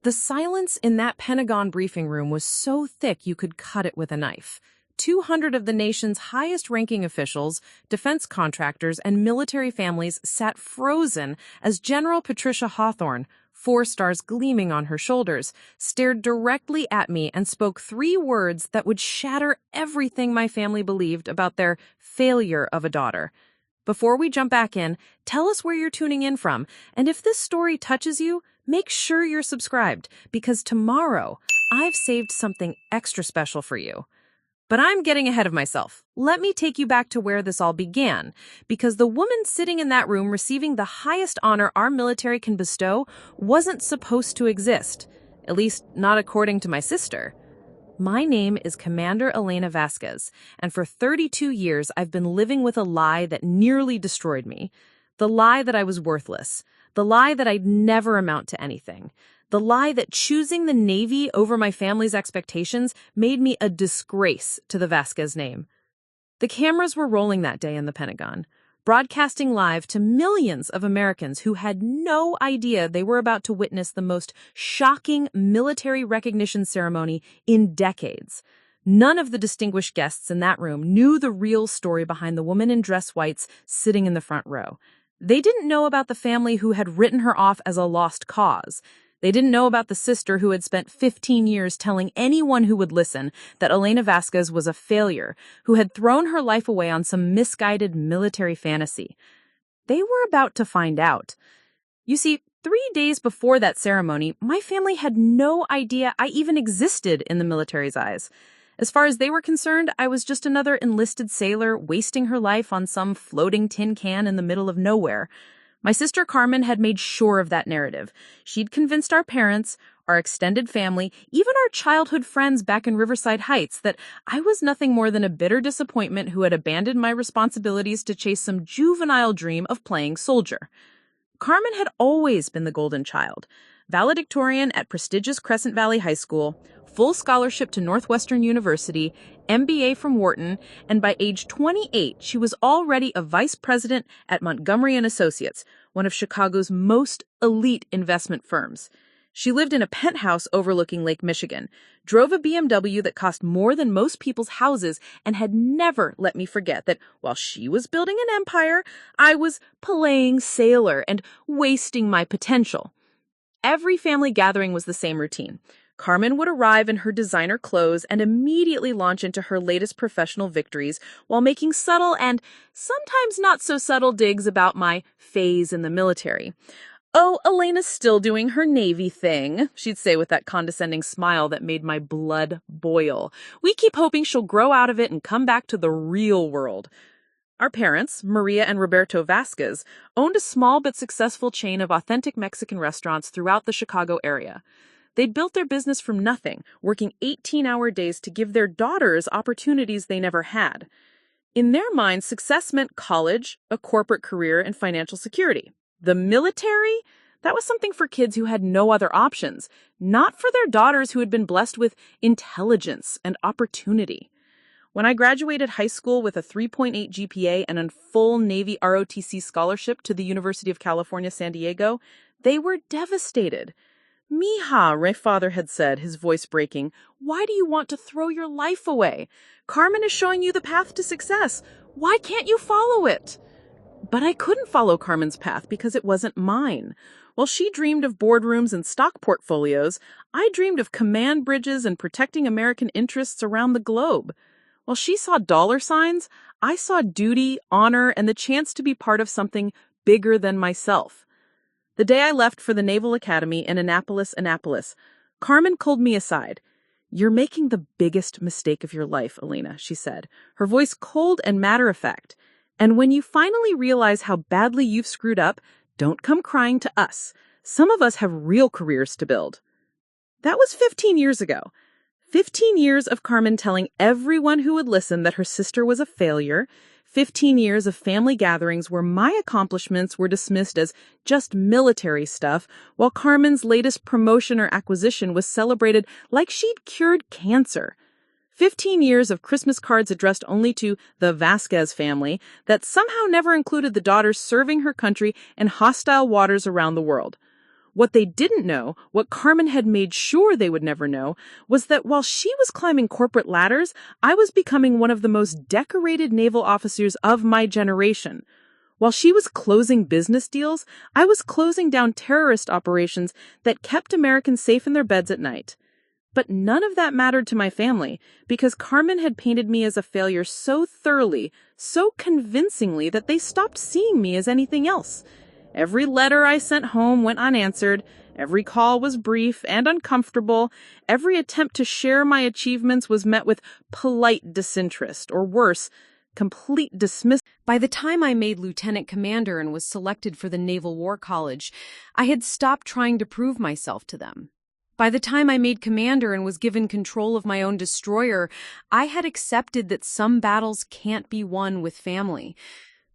The silence in that Pentagon briefing room was so thick you could cut it with a knife. 200 of the nation's highest-ranking officials, defense contractors, and military families sat frozen as General Patricia Hawthorne, 4 stars gleaming on her shoulders, stared directly at me and spoke 3 words that would shatter everything my family believed about their failure of a daughter. Before we jump back in, tell us where you're tuning in from, and if this story touches you, make sure you're subscribed, because tomorrow I've saved something extra special for you. But I'm getting ahead of myself. Let me take you back to where this all began, because the woman sitting in that room receiving the highest honor our military can bestow wasn't supposed to exist, at least not according to my sister. My name is Commander Elena Vasquez, and for 32 years I've been living with a lie that nearly destroyed me. The lie that I was worthless. The lie that I'd never amount to anything. The lie that choosing the Navy over my family's expectations made me a disgrace to the Vasquez name. The cameras were rolling that day in the Pentagon, broadcasting live to millions of Americans who had no idea they were about to witness the most shocking military recognition ceremony in decades. None of the distinguished guests in that room knew the real story behind the woman in dress whites sitting in the front row. They didn't know about the family who had written her off as a lost cause. They didn't know about the sister who had spent 15 years telling anyone who would listen that Elena Vasquez was a failure, who had thrown her life away on some misguided military fantasy. They were about to find out. You see, 3 days before that ceremony, my family had no idea I even existed in the military's eyes. As far as they were concerned, I was just another enlisted sailor wasting her life on some floating tin can in the middle of nowhere. My sister Carmen had made sure of that narrative. She'd convinced our parents, our extended family, even our childhood friends back in Riverside Heights that I was nothing more than a bitter disappointment who had abandoned my responsibilities to chase some juvenile dream of playing soldier. Carmen had always been the golden child. Valedictorian at prestigious Crescent Valley High School, full scholarship to Northwestern University, MBA from Wharton, and by age 28, she was already a vice president at Montgomery & Associates, one of Chicago's most elite investment firms. She lived in a penthouse overlooking Lake Michigan, drove a BMW that cost more than most people's houses, and had never let me forget that while she was building an empire, I was playing sailor and wasting my potential. Every family gathering was the same routine. Carmen would arrive in her designer clothes and immediately launch into her latest professional victories while making subtle and sometimes not so subtle digs about my phase in the military. "Oh, Elena's still doing her Navy thing," she'd say with that condescending smile that made my blood boil. "We keep hoping she'll grow out of it and come back to the real world." Our parents, Maria and Roberto Vasquez, owned a small but successful chain of authentic Mexican restaurants throughout the Chicago area. They'd built their business from nothing, working 18-hour days to give their daughters opportunities they never had. In their minds, success meant college, a corporate career, and financial security. The military? That was something for kids who had no other options, not for their daughters who had been blessed with intelligence and opportunity. When I graduated high school with a 3.8 GPA and a full Navy ROTC scholarship to the University of California, San Diego, they were devastated. "Mija," my father had said, his voice breaking, "why do you want to throw your life away? Carmen is showing you the path to success. Why can't you follow it?" But I couldn't follow Carmen's path because it wasn't mine. While she dreamed of boardrooms and stock portfolios, I dreamed of command bridges and protecting American interests around the globe. While she saw dollar signs, I saw duty, honor, and the chance to be part of something bigger than myself. The day I left for the Naval Academy in Annapolis, Carmen called me aside. "You're making the biggest mistake of your life, Elena," she said, her voice cold and matter-of-fact. "And when you finally realize how badly you've screwed up, don't come crying to us. Some of us have real careers to build." That was 15 years ago. 15 years of Carmen telling everyone who would listen that her sister was a failure. 15 years of family gatherings where my accomplishments were dismissed as just military stuff, while Carmen's latest promotion or acquisition was celebrated like she'd cured cancer. 15 years of Christmas cards addressed only to the Vasquez family that somehow never included the daughters serving her country in hostile waters around the world. What they didn't know, what Carmen had made sure they would never know, was that while she was climbing corporate ladders, I was becoming one of the most decorated naval officers of my generation. While she was closing business deals, I was closing down terrorist operations that kept Americans safe in their beds at night. But none of that mattered to my family, because Carmen had painted me as a failure so thoroughly, so convincingly, that they stopped seeing me as anything else. Every letter I sent home went unanswered, every call was brief and uncomfortable, every attempt to share my achievements was met with polite disinterest, or worse, complete dismissal. By the time I made lieutenant commander and was selected for the Naval War College, I had stopped trying to prove myself to them. By the time I made commander and was given control of my own destroyer, I had accepted that some battles can't be won with family.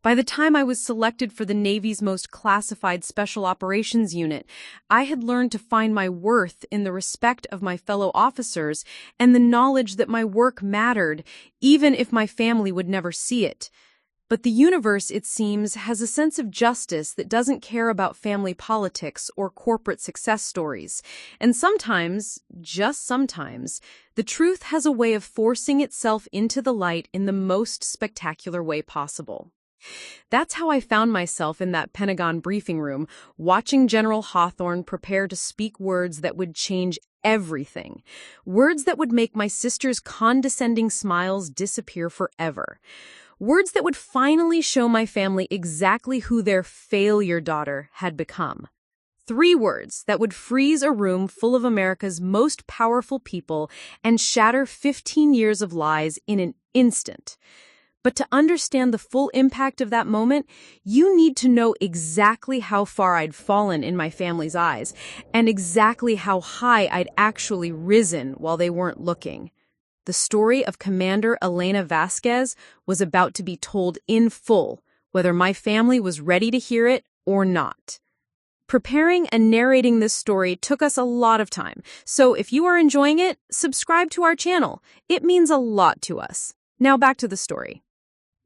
By the time I was selected for the Navy's most classified Special Operations Unit, I had learned to find my worth in the respect of my fellow officers and the knowledge that my work mattered, even if my family would never see it. But the universe, it seems, has a sense of justice that doesn't care about family politics or corporate success stories. And sometimes, just sometimes, the truth has a way of forcing itself into the light in the most spectacular way possible. That's how I found myself in that Pentagon briefing room, watching General Hawthorne prepare to speak words that would change everything. Words that would make my sister's condescending smiles disappear forever. Words that would finally show my family exactly who their failure daughter had become. 3 words that would freeze a room full of America's most powerful people and shatter 15 years of lies in an instant. But to understand the full impact of that moment, you need to know exactly how far I'd fallen in my family's eyes and exactly how high I'd actually risen while they weren't looking. The story of Commander Elena Vasquez was about to be told in full, whether my family was ready to hear it or not. Preparing and narrating this story took us a lot of time, so if you are enjoying it, subscribe to our channel. It means a lot to us. Now back to the story.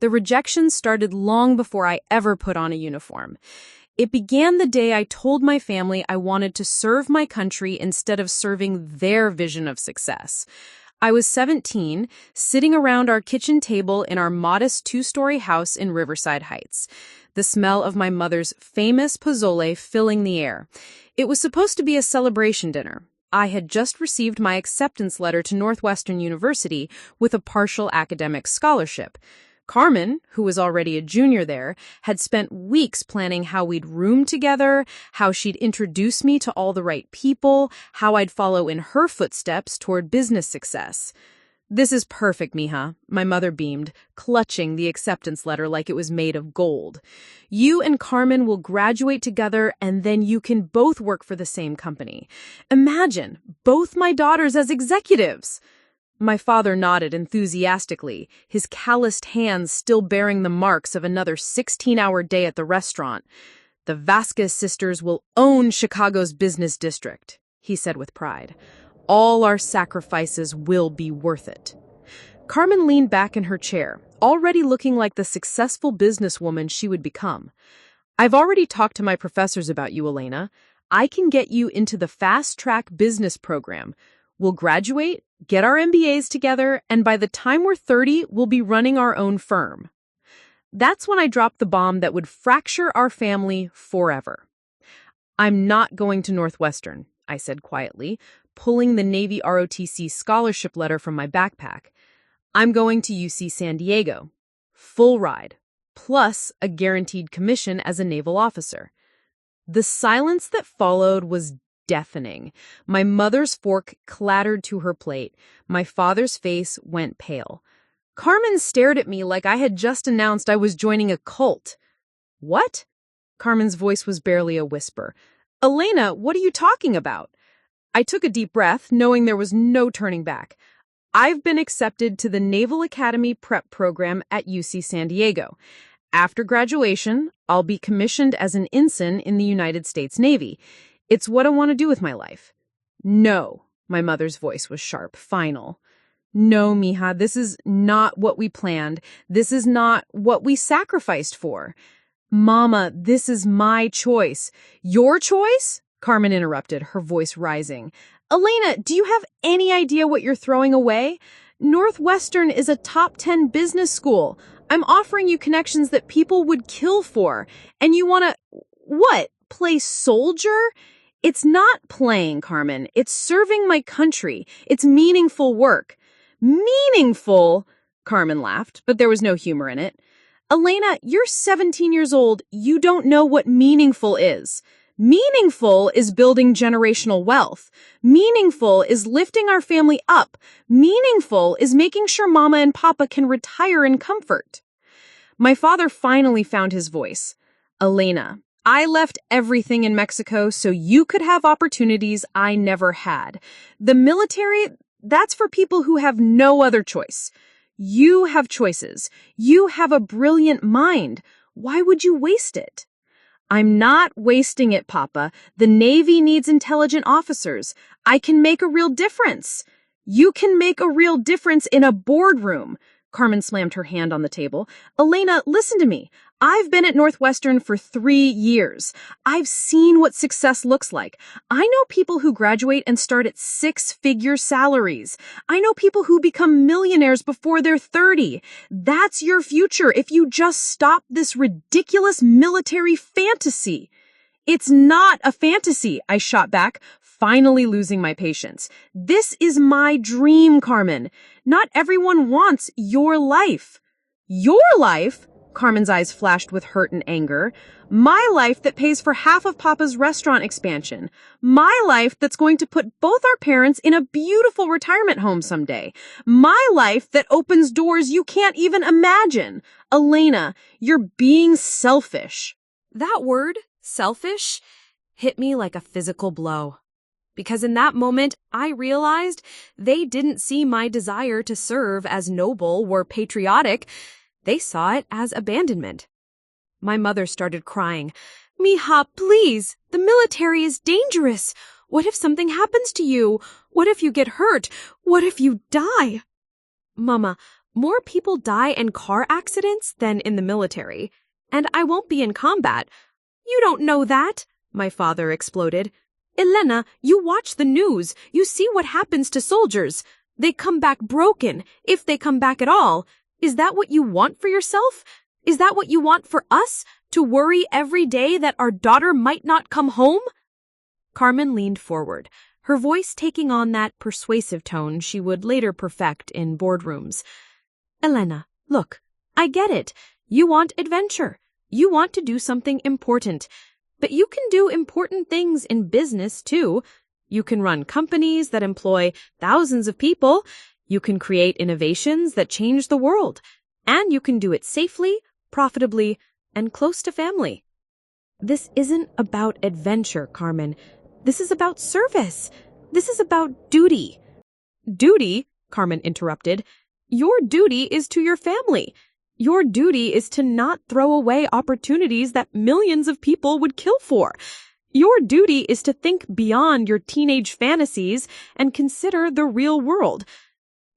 The rejection started long before I ever put on a uniform. It began the day I told my family I wanted to serve my country instead of serving their vision of success. I was 17, sitting around our kitchen table in our modest 2-story house in Riverside Heights, the smell of my mother's famous pozole filling the air. It was supposed to be a celebration dinner. I had just received my acceptance letter to Northwestern University with a partial academic scholarship. Carmen, who was already a junior there, had spent weeks planning how we'd room together, how she'd introduce me to all the right people, how I'd follow in her footsteps toward business success. "This is perfect, mija," my mother beamed, clutching the acceptance letter like it was made of gold. "You and Carmen will graduate together, and then you can both work for the same company. Imagine, both my daughters as executives!" My father nodded enthusiastically, his calloused hands still bearing the marks of another 16-hour day at the restaurant. "The Vasquez sisters will own Chicago's business district," he said with pride. "All our sacrifices will be worth it." Carmen leaned back in her chair, already looking like the successful businesswoman she would become. "I've already talked to my professors about you, Elena. I can get you into the fast-track business program. We'll graduate, get our MBAs together, and by the time we're 30, we'll be running our own firm." That's when I dropped the bomb that would fracture our family forever. "I'm not going to Northwestern," I said quietly, pulling the Navy ROTC scholarship letter from my backpack. "I'm going to UC San Diego. Full ride, plus a guaranteed commission as a naval officer." The silence that followed was deafening. My mother's fork clattered to her plate. My father's face went pale. Carmen stared at me like I had just announced I was joining a cult. "What?" Carmen's voice was barely a whisper. "Elena, what are you talking about?" I took a deep breath, knowing there was no turning back. "I've been accepted to the Naval Academy Prep Program at UC San Diego. After graduation, I'll be commissioned as an ensign in the United States Navy. It's what I want to do with my life." "No," my mother's voice was sharp, final. "No, mija, this is not what we planned. This is not what we sacrificed for." "Mama, this is my choice." "Your choice?" Carmen interrupted, her voice rising. Elena, do you have any idea what you're throwing away? Northwestern is a top 10 business school. I'm offering you connections that people would kill for. And you want to, what, play soldier? It's not playing, Carmen. It's serving my country. It's meaningful work. Meaningful? Carmen laughed, but there was no humor in it. Elena, you're 17 years old. You don't know what meaningful is. Meaningful is building generational wealth. Meaningful is lifting our family up. Meaningful is making sure Mama and Papa can retire in comfort. My father finally found his voice. Elena, I left everything in Mexico so you could have opportunities I never had. The military, that's for people who have no other choice. You have choices. You have a brilliant mind. Why would you waste it? I'm not wasting it, Papa. The Navy needs intelligent officers. I can make a real difference. You can make a real difference in a boardroom. Carmen slammed her hand on the table. Elena, listen to me. I've been at Northwestern for 3 years. I've seen what success looks like. I know people who graduate and start at 6-figure salaries. I know people who become millionaires before they're 30. That's your future if you just stop this ridiculous military fantasy. It's not a fantasy, I shot back, finally losing my patience. This is my dream, Carmen. Not everyone wants your life. Your life? Carmen's eyes flashed with hurt and anger. My life that pays for half of Papa's restaurant expansion. My life that's going to put both our parents in a beautiful retirement home someday. My life that opens doors you can't even imagine. Elena, you're being selfish. That word, selfish, hit me like a physical blow. Because in that moment, I realized they didn't see my desire to serve as noble or patriotic. They saw it as abandonment. My mother started crying. Mija, please, the military is dangerous. What if something happens to you? What if you get hurt? What if you die? Mama, more people die in car accidents than in the military. And I won't be in combat. You don't know that, my father exploded. Elena, you watch the news. You see what happens to soldiers. They come back broken, if they come back at all. Is that what you want for yourself? Is that what you want for us? To worry every day that our daughter might not come home? Carmen leaned forward, her voice taking on that persuasive tone she would later perfect in boardrooms. Elena, look, I get it. You want adventure. You want to do something important. But you can do important things in business, too. You can run companies that employ thousands of people. You can create innovations that change the world. And you can do it safely, profitably, and close to family. This isn't about adventure, Carmen. This is about service. This is about duty. Duty? Carmen interrupted. Your duty is to your family. Your duty is to not throw away opportunities that millions of people would kill for. Your duty is to think beyond your teenage fantasies and consider the real world.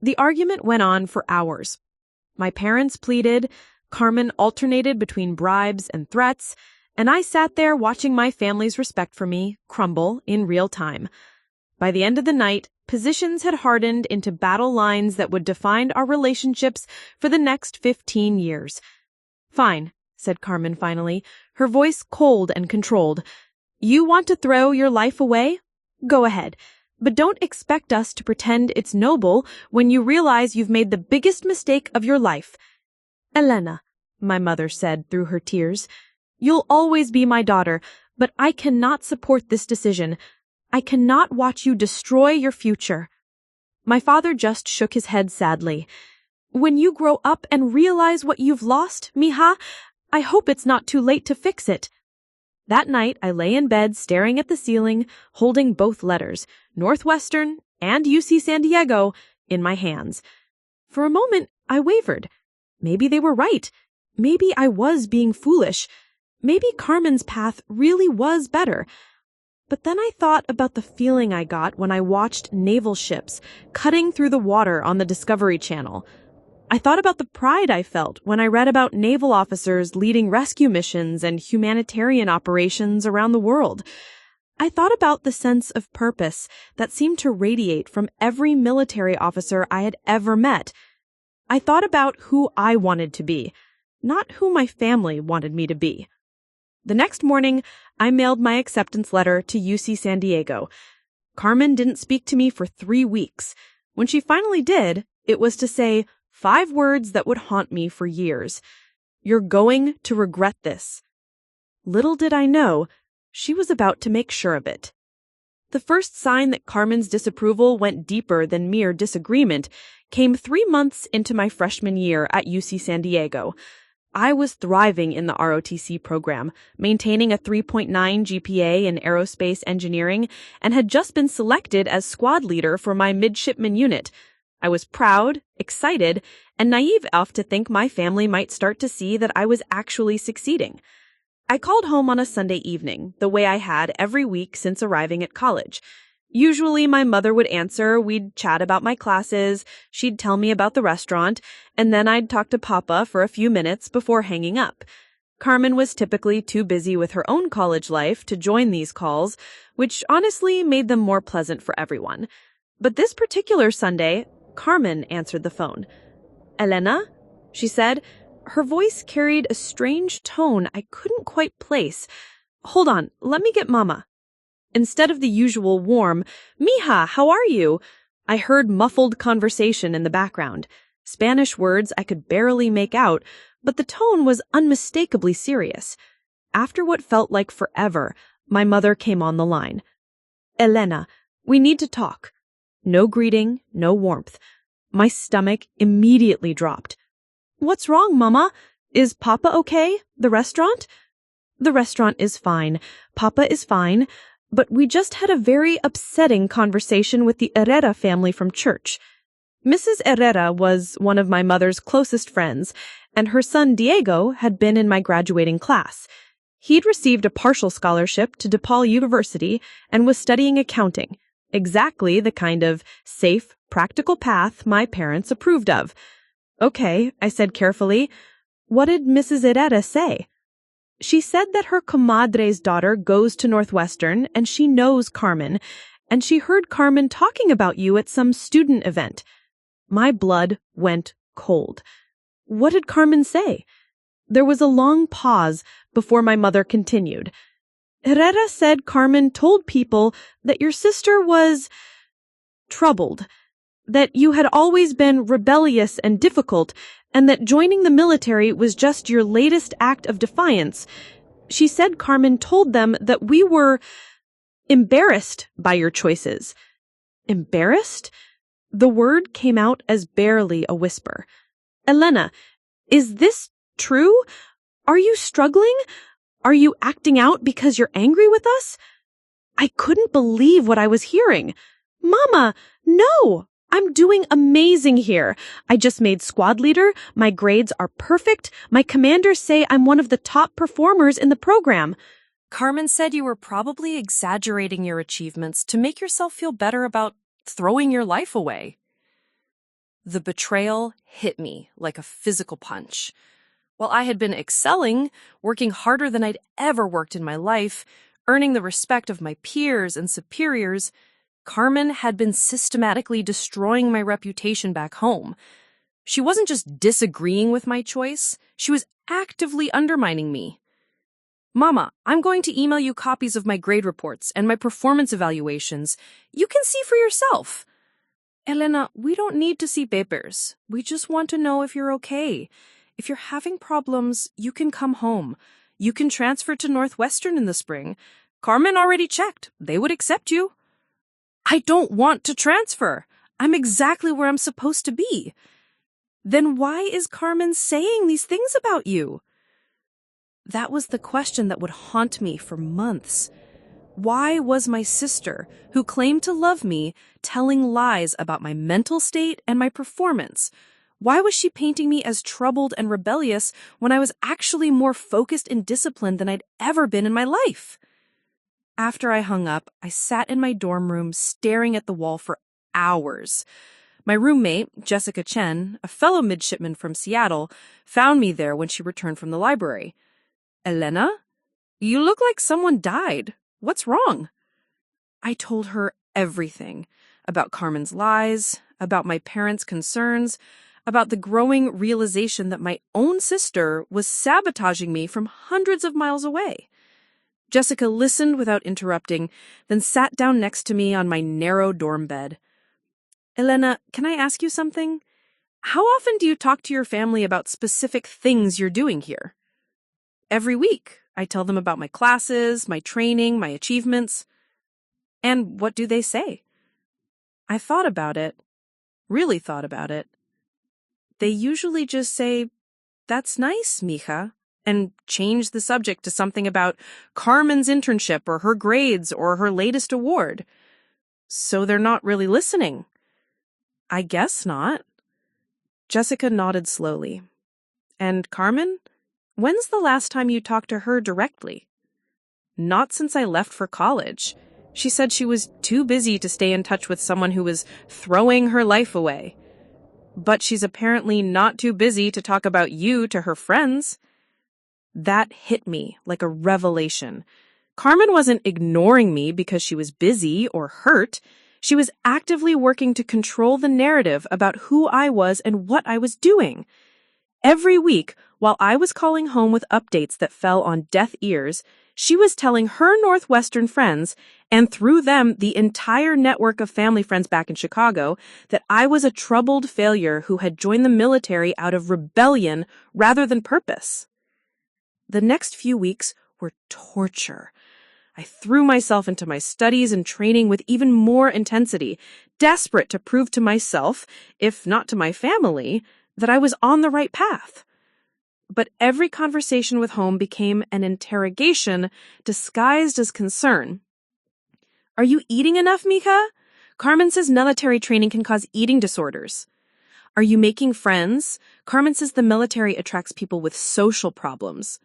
The argument went on for hours. My parents pleaded, Carmen alternated between bribes and threats, and I sat there watching my family's respect for me crumble in real time. By the end of the night, positions had hardened into battle lines that would define our relationships for the next 15 years. Fine, said Carmen finally, her voice cold and controlled. You want to throw your life away? Go ahead. But don't expect us to pretend it's noble when you realize you've made the biggest mistake of your life. Elena, my mother said through her tears, you'll always be my daughter, but I cannot support this decision. I cannot watch you destroy your future. My father just shook his head sadly. When you grow up and realize what you've lost, Mija, I hope it's not too late to fix it. That night, I lay in bed staring at the ceiling, holding both letters, Northwestern and UC San Diego, in my hands. For a moment, I wavered. Maybe they were right. Maybe I was being foolish. Maybe Carmen's path really was better. But then I thought about the feeling I got when I watched naval ships cutting through the water on the Discovery Channel. I thought about the pride I felt when I read about naval officers leading rescue missions and humanitarian operations around the world. I thought about the sense of purpose that seemed to radiate from every military officer I had ever met. I thought about who I wanted to be, not who my family wanted me to be. The next morning, I mailed my acceptance letter to UC San Diego. Carmen didn't speak to me for 3 weeks. When she finally did, it was to say 5 words that would haunt me for years. "You're going to regret this." Little did I know, she was about to make sure of it. The first sign that Carmen's disapproval went deeper than mere disagreement came 3 months into my freshman year at UC San Diego. I was thriving in the ROTC program, maintaining a 3.9 GPA in aerospace engineering, and had just been selected as squad leader for my midshipman unit. I was proud, excited, and naive enough to think my family might start to see that I was actually succeeding. I called home on a Sunday evening, the way I had every week since arriving at college. Usually my mother would answer, we'd chat about my classes, she'd tell me about the restaurant, and then I'd talk to Papa for a few minutes before hanging up. Carmen was typically too busy with her own college life to join these calls, which honestly made them more pleasant for everyone. But this particular Sunday, Carmen answered the phone. "Elena?" she said. Her voice carried a strange tone I couldn't quite place. "Hold on, let me get Mama." Instead of the usual warm, "Mija, how are you?" I heard muffled conversation in the background. Spanish words I could barely make out, but the tone was unmistakably serious. After what felt like forever, my mother came on the line. "Elena, we need to talk." No greeting, no warmth. My stomach immediately dropped. "What's wrong, Mama? Is Papa okay? The restaurant?" "The restaurant is fine. Papa is fine. But we just had a very upsetting conversation with the Herrera family from church." Mrs. Herrera was one of my mother's closest friends, and her son Diego had been in my graduating class. He'd received a partial scholarship to DePaul University and was studying accounting, exactly the kind of safe, practical path my parents approved of. "Okay," I said carefully. "What did Mrs. Herrera say?" "She said that her comadre's daughter goes to Northwestern and she knows Carmen, and she heard Carmen talking about you at some student event." My blood went cold. "What did Carmen say?" There was a long pause before my mother continued. "Herrera said Carmen told people that your sister was troubled, that you had always been rebellious and difficult, and that joining the military was just your latest act of defiance. She said Carmen told them that we were embarrassed by your choices." Embarrassed? The word came out as barely a whisper. "Elena, is this true? Are you struggling? Are you acting out because you're angry with us?" I couldn't believe what I was hearing. "Mama, no! I'm doing amazing here. I just made squad leader. My grades are perfect. My commanders say I'm one of the top performers in the program." Carmen said you were probably exaggerating your achievements to make yourself feel better about throwing your life away. The betrayal hit me like a physical punch. While I had been excelling, working harder than I'd ever worked in my life, earning the respect of my peers and superiors, Carmen had been systematically destroying my reputation back home. She wasn't just disagreeing with my choice, she was actively undermining me. "Mama, I'm going to email you copies of my grade reports and my performance evaluations. You can see for yourself." "Elena, we don't need to see papers. We just want to know if you're okay. If you're having problems, you can come home. You can transfer to Northwestern in the spring. Carmen already checked. They would accept you." "I don't want to transfer. I'm exactly where I'm supposed to be." "Then why is Carmen saying these things about you?" That was the question that would haunt me for months. Why was my sister, who claimed to love me, telling lies about my mental state and my performance? Why was she painting me as troubled and rebellious when I was actually more focused and disciplined than I'd ever been in my life? After I hung up, I sat in my dorm room staring at the wall for hours. My roommate, Jessica Chen, a fellow midshipman from Seattle, found me there when she returned from the library. "Elena, you look like someone died. What's wrong?" I told her everything about Carmen's lies, about my parents' concerns, about the growing realization that my own sister was sabotaging me from hundreds of miles away. Jessica listened without interrupting, then sat down next to me on my narrow dorm bed. Elena, can I ask you something? How often do you talk to your family about specific things you're doing here? Every week. I tell them about my classes, my training, my achievements. And what do they say? I thought about it, really thought about it. They usually just say, "That's nice, mija," and change the subject to something about Carmen's internship or her grades or her latest award. So they're not really listening. I guess not. Jessica nodded slowly. And Carmen, when's the last time you talked to her directly? Not since I left for college. She said she was too busy to stay in touch with someone who was throwing her life away. But she's apparently not too busy to talk about you to her friends. That hit me like a revelation. Carmen wasn't ignoring me because she was busy or hurt. She was actively working to control the narrative about who I was and what I was doing. Every week, while I was calling home with updates that fell on deaf ears, she was telling her Northwestern friends, and through them the entire network of family friends back in Chicago, that I was a troubled failure who had joined the military out of rebellion rather than purpose. The next few weeks were torture. I threw myself into my studies and training with even more intensity, desperate to prove to myself, if not to my family, that I was on the right path. But every conversation with home became an interrogation disguised as concern. Are you eating enough, mija? Carmen says military training can cause eating disorders. Are you making friends? Carmen says the military attracts people with social problems.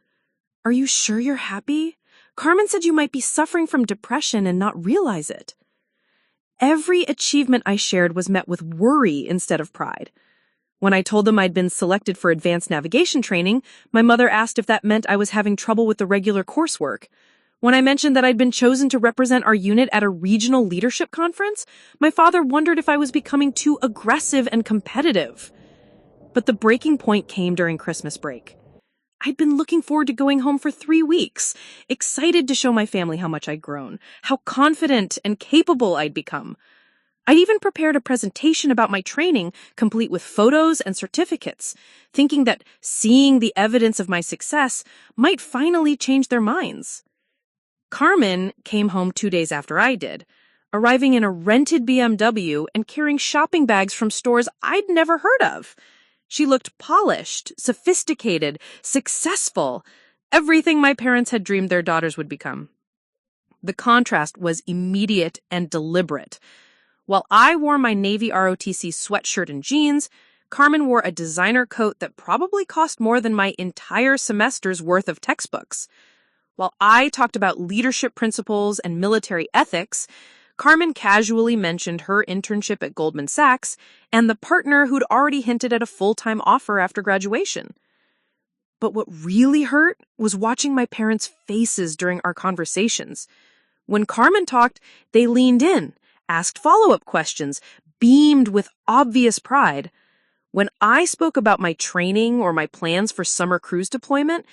Are you sure you're happy? Carmen said you might be suffering from depression and not realize it. Every achievement I shared was met with worry instead of pride. When I told them I'd been selected for advanced navigation training, my mother asked if that meant I was having trouble with the regular coursework. When I mentioned that I'd been chosen to represent our unit at a regional leadership conference, my father wondered if I was becoming too aggressive and competitive. But the breaking point came during Christmas break. I'd been looking forward to going home for 3 weeks, excited to show my family how much I'd grown, how confident and capable I'd become. I'd even prepared a presentation about my training, complete with photos and certificates, thinking that seeing the evidence of my success might finally change their minds. Carmen came home 2 days after I did, arriving in a rented BMW and carrying shopping bags from stores I'd never heard of. She looked polished, sophisticated, successful, everything my parents had dreamed their daughters would become. The contrast was immediate and deliberate. While I wore my Navy ROTC sweatshirt and jeans, Carmen wore a designer coat that probably cost more than my entire semester's worth of textbooks. While I talked about leadership principles and military ethics, Carmen casually mentioned her internship at Goldman Sachs and the partner who'd already hinted at a full-time offer after graduation. But what really hurt was watching my parents' faces during our conversations. When Carmen talked, they leaned in, asked follow-up questions, beamed with obvious pride. When I spoke about my training or my plans for summer cruise deployment,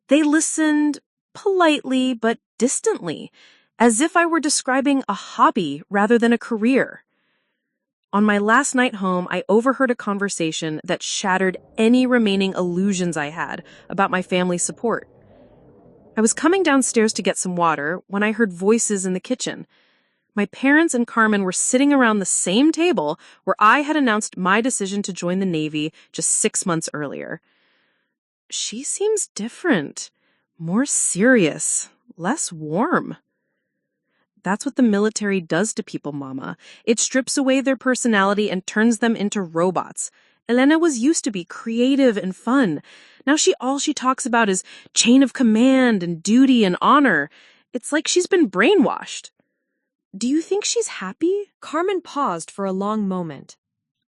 they listened politely but distantly, as if I were describing a hobby rather than a career. On my last night home, I overheard a conversation that shattered any remaining illusions I had about my family's support. I was coming downstairs to get some water when I heard voices in the kitchen. My parents and Carmen were sitting around the same table where I had announced my decision to join the Navy just 6 months earlier. She seems different, more serious, less warm. That's what the military does to people, Mama. It strips away their personality and turns them into robots. Elena was used to be creative and fun. Now all she talks about is chain of command and duty and honor. It's like she's been brainwashed. Do you think she's happy? Carmen paused for a long moment.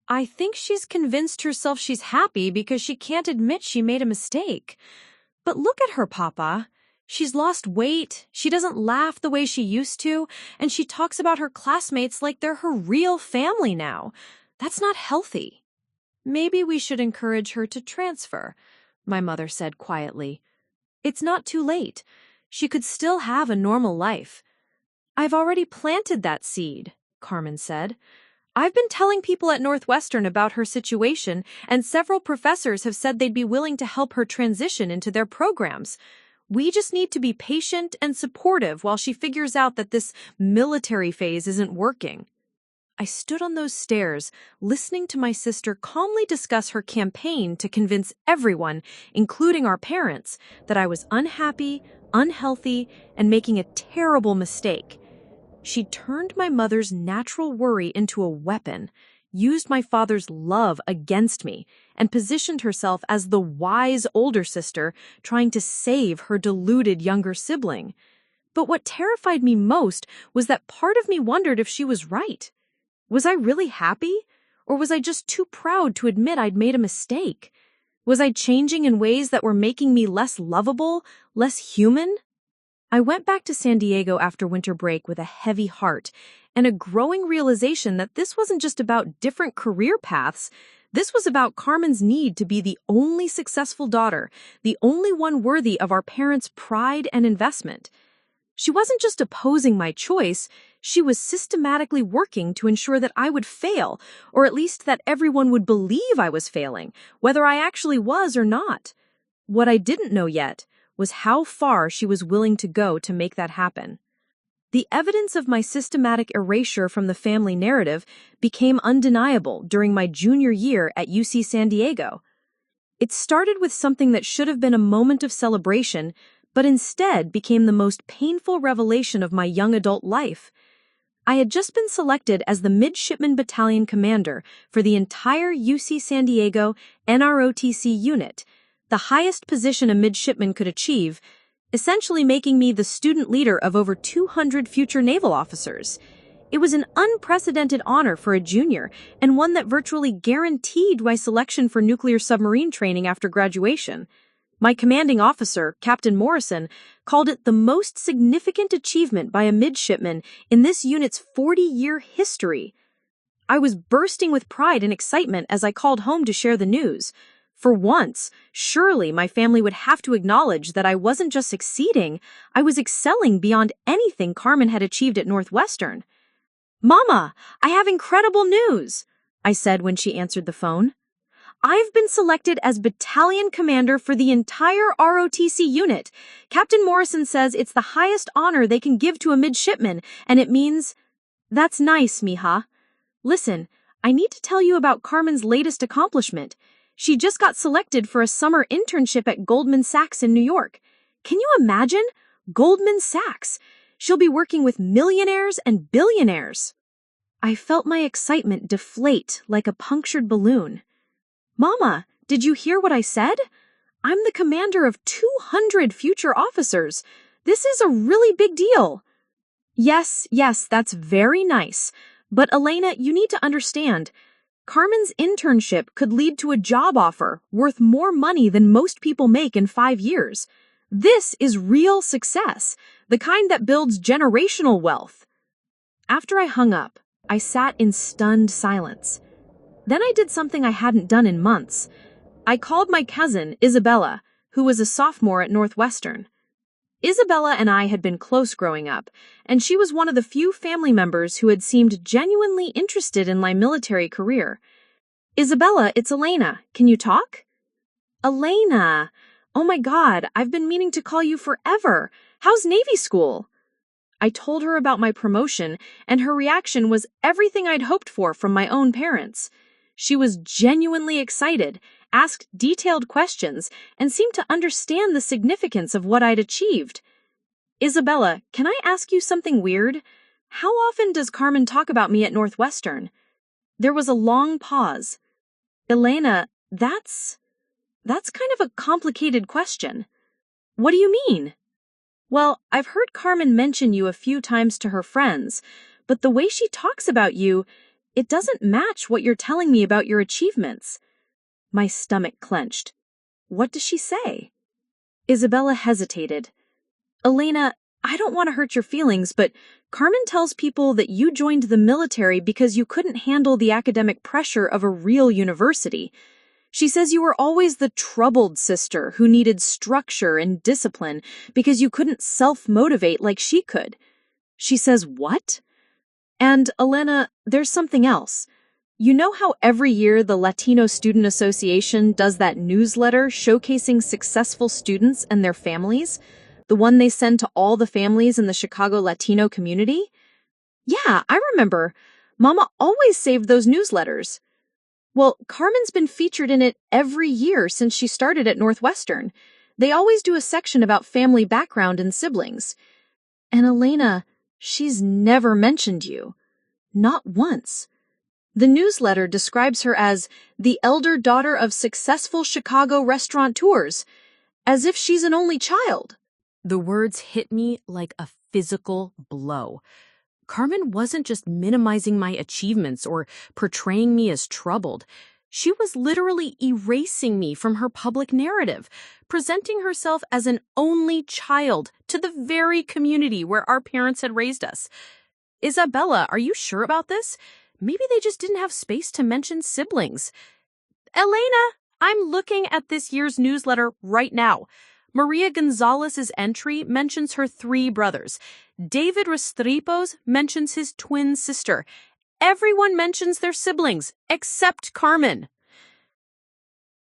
I think she's convinced herself she's happy because she can't admit she made a mistake. But look at her, Papa. She's lost weight, she doesn't laugh the way she used to, and she talks about her classmates like they're her real family now. That's not healthy. Maybe we should encourage her to transfer, my mother said quietly. It's not too late. She could still have a normal life. I've already planted that seed, Carmen said. I've been telling people at Northwestern about her situation, and several professors have said they'd be willing to help her transition into their programs. We just need to be patient and supportive while she figures out that this military phase isn't working. I stood on those stairs, listening to my sister calmly discuss her campaign to convince everyone, including our parents, that I was unhappy, unhealthy, and making a terrible mistake. She turned my mother's natural worry into a weapon, used my father's love against me, and positioned herself as the wise older sister trying to save her deluded younger sibling. But what terrified me most was that part of me wondered if she was right. Was I really happy? Or was I just too proud to admit I'd made a mistake? Was I changing in ways that were making me less lovable, less human? I went back to San Diego after winter break with a heavy heart and a growing realization that this wasn't just about different career paths. This was about Carmen's need to be the only successful daughter, the only one worthy of our parents' pride and investment. She wasn't just opposing my choice, she was systematically working to ensure that I would fail, or at least that everyone would believe I was failing, whether I actually was or not. What I didn't know yet was how far she was willing to go to make that happen. The evidence of my systematic erasure from the family narrative became undeniable during my junior year at UC San Diego. It started with something that should have been a moment of celebration, but instead became the most painful revelation of my young adult life. I had just been selected as the Midshipman Battalion Commander for the entire UC San Diego NROTC unit, the highest position a midshipman could achieve, essentially making me the student leader of over 200 future naval officers. It was an unprecedented honor for a junior, and one that virtually guaranteed my selection for nuclear submarine training after graduation. My commanding officer, Captain Morrison, called it the most significant achievement by a midshipman in this unit's 40-year history. I was bursting with pride and excitement as I called home to share the news. For once, surely my family would have to acknowledge that I wasn't just succeeding, I was excelling beyond anything Carmen had achieved at Northwestern. "Mama, I have incredible news," I said when she answered the phone. "I've been selected as battalion commander for the entire ROTC unit. Captain Morrison says it's the highest honor they can give to a midshipman, and it means—" "That's nice, mija. Listen, I need to tell you about Carmen's latest accomplishment. She just got selected for a summer internship at Goldman Sachs in New York. Can you imagine? Goldman Sachs. She'll be working with millionaires and billionaires." I felt my excitement deflate like a punctured balloon. "Mama, did you hear what I said? I'm the commander of 200 future officers. This is a really big deal." Yes, that's very nice. But Elena, you need to understand. Carmen's internship could lead to a job offer worth more money than most people make in 5 years. This is real success, the kind that builds generational wealth. After I hung up, I sat in stunned silence. Then I did something I hadn't done in months. I called my cousin, Isabella, who was a sophomore at Northwestern. Isabella and I had been close growing up, and she was one of the few family members who had seemed genuinely interested in my military career. "Isabella, it's Elena. Can you talk?" "Elena! Oh my God, I've been meaning to call you forever. How's Navy school?" I told her about my promotion, and her reaction was everything I'd hoped for from my own parents. She was genuinely excited, asked detailed questions, and seemed to understand the significance of what I'd achieved. "Isabella, can I ask you something weird? How often does Carmen talk about me at Northwestern?" There was a long pause. "Elena, that's kind of a complicated question." "What do you mean?" "Well, I've heard Carmen mention you a few times to her friends, but the way she talks about you, it doesn't match what you're telling me about your achievements." My stomach clenched. What does she say? Isabella hesitated. Elena, I don't want to hurt your feelings, but Carmen tells people that you joined the military because you couldn't handle the academic pressure of a real university. She says you were always the troubled sister who needed structure and discipline because you couldn't self-motivate like she could. She says, what? And, Elena, there's something else. You know how every year the Latino Student Association does that newsletter showcasing successful students and their families? The one they send to all the families in the Chicago Latino community? Yeah, I remember. Mama always saved those newsletters. Well, Carmen's been featured in it every year since she started at Northwestern. They always do a section about family background and siblings. And Elena, she's never mentioned you. Not once. The newsletter describes her as the elder daughter of successful Chicago restaurateurs, as if she's an only child. The words hit me like a physical blow. Carmen wasn't just minimizing my achievements or portraying me as troubled. She was literally erasing me from her public narrative, presenting herself as an only child to the very community where our parents had raised us. Isabella, are you sure about this? Maybe they just didn't have space to mention siblings. Elena, I'm looking at this year's newsletter right now. Maria Gonzalez's entry mentions her 3 brothers. David Restrepo's mentions his twin sister. Everyone mentions their siblings, except Carmen.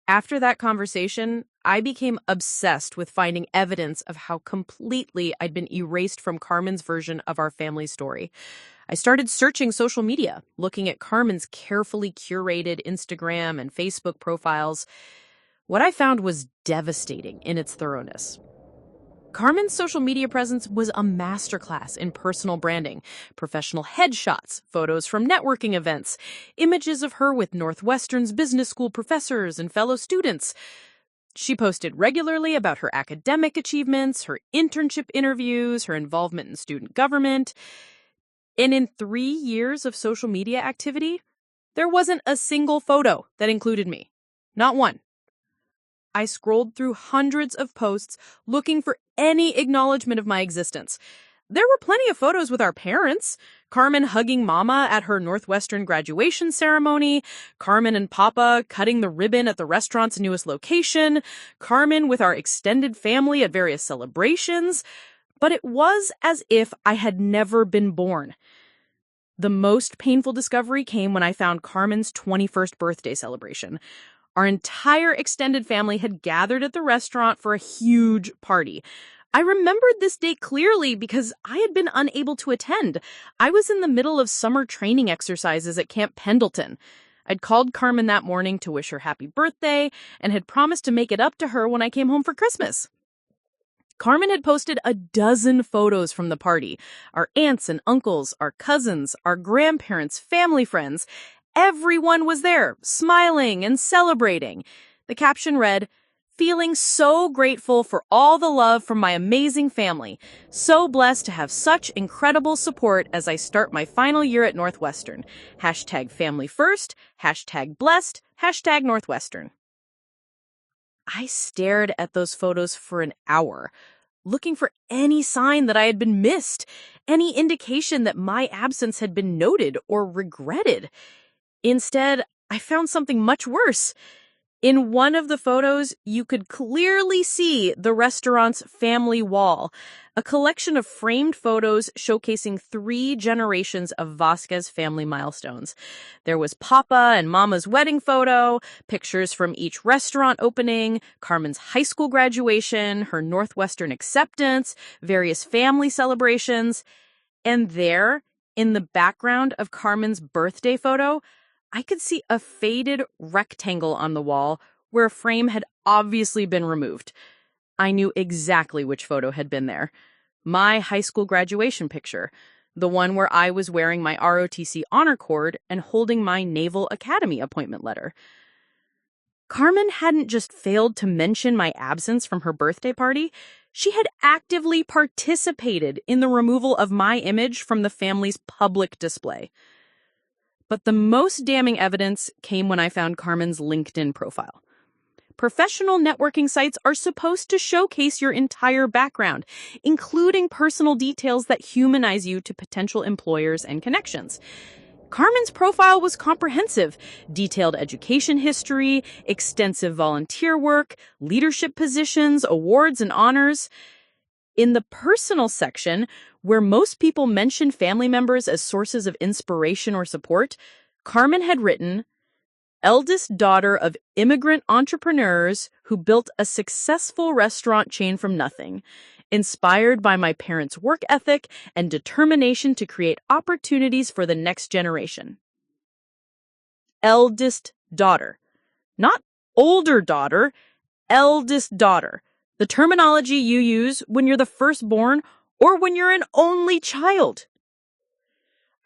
After that conversation, I became obsessed with finding evidence of how completely I'd been erased from Carmen's version of our family story. I started searching social media, looking at Carmen's carefully curated Instagram and Facebook profiles. What I found was devastating in its thoroughness. Carmen's social media presence was a masterclass in personal branding, professional headshots, photos from networking events, images of her with Northwestern's business school professors and fellow students. She posted regularly about her academic achievements, her internship interviews, her involvement in student government. And in 3 years of social media activity, there wasn't a single photo that included me. Not one. I scrolled through hundreds of posts looking for any acknowledgement of my existence. There were plenty of photos with our parents. Carmen hugging Mama at her Northwestern graduation ceremony. Carmen and Papa cutting the ribbon at the restaurant's newest location. Carmen with our extended family at various celebrations. But it was as if I had never been born. The most painful discovery came when I found Carmen's 21st birthday celebration. Our entire extended family had gathered at the restaurant for a huge party. I remembered this day clearly because I had been unable to attend. I was in the middle of summer training exercises at Camp Pendleton. I'd called Carmen that morning to wish her happy birthday and had promised to make it up to her when I came home for Christmas. Carmen had posted a dozen photos from the party. Our aunts and uncles, our cousins, our grandparents, family friends. Everyone was there, smiling and celebrating. The caption read, "Feeling so grateful for all the love from my amazing family. So blessed to have such incredible support as I start my final year at Northwestern. Hashtag family first, hashtag blessed, hashtag Northwestern." I stared at those photos for an hour, looking for any sign that I had been missed, any indication that my absence had been noted or regretted. Instead, I found something much worse. In one of the photos, you could clearly see the restaurant's family wall, a collection of framed photos showcasing 3 generations of Vasquez family milestones. There was Papa and Mama's wedding photo, pictures from each restaurant opening, Carmen's high school graduation, her Northwestern acceptance, various family celebrations. And there, in the background of Carmen's birthday photo, I could see a faded rectangle on the wall where a frame had obviously been removed. I knew exactly which photo had been there. My high school graduation picture, the one where I was wearing my ROTC honor cord and holding my Naval Academy appointment letter. Carmen hadn't just failed to mention my absence from her birthday party, she had actively participated in the removal of my image from the family's public display. But the most damning evidence came when I found Carmen's LinkedIn profile. Professional networking sites are supposed to showcase your entire background, including personal details that humanize you to potential employers and connections. Carmen's profile was comprehensive: detailed education history, extensive volunteer work, leadership positions, awards, and honors. In the personal section, where most people mention family members as sources of inspiration or support, Carmen had written, eldest daughter of immigrant entrepreneurs who built a successful restaurant chain from nothing, inspired by my parents' work ethic and determination to create opportunities for the next generation. Eldest daughter. Not older daughter, eldest daughter. The terminology you use when you're the firstborn or when you're an only child.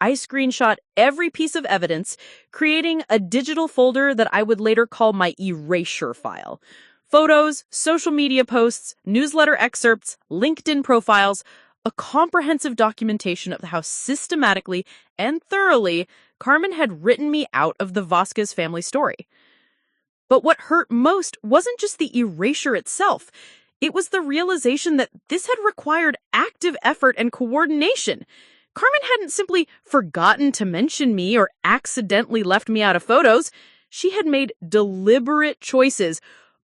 I screenshot every piece of evidence, creating a digital folder that I would later call my erasure file. Photos, social media posts, newsletter excerpts, LinkedIn profiles, a comprehensive documentation of how systematically and thoroughly Carmen had written me out of the Vasquez family story. But what hurt most wasn't just the erasure itself. It was the realization that this had required active effort and coordination. Carmen hadn't simply forgotten to mention me or accidentally left me out of photos. She had made deliberate choices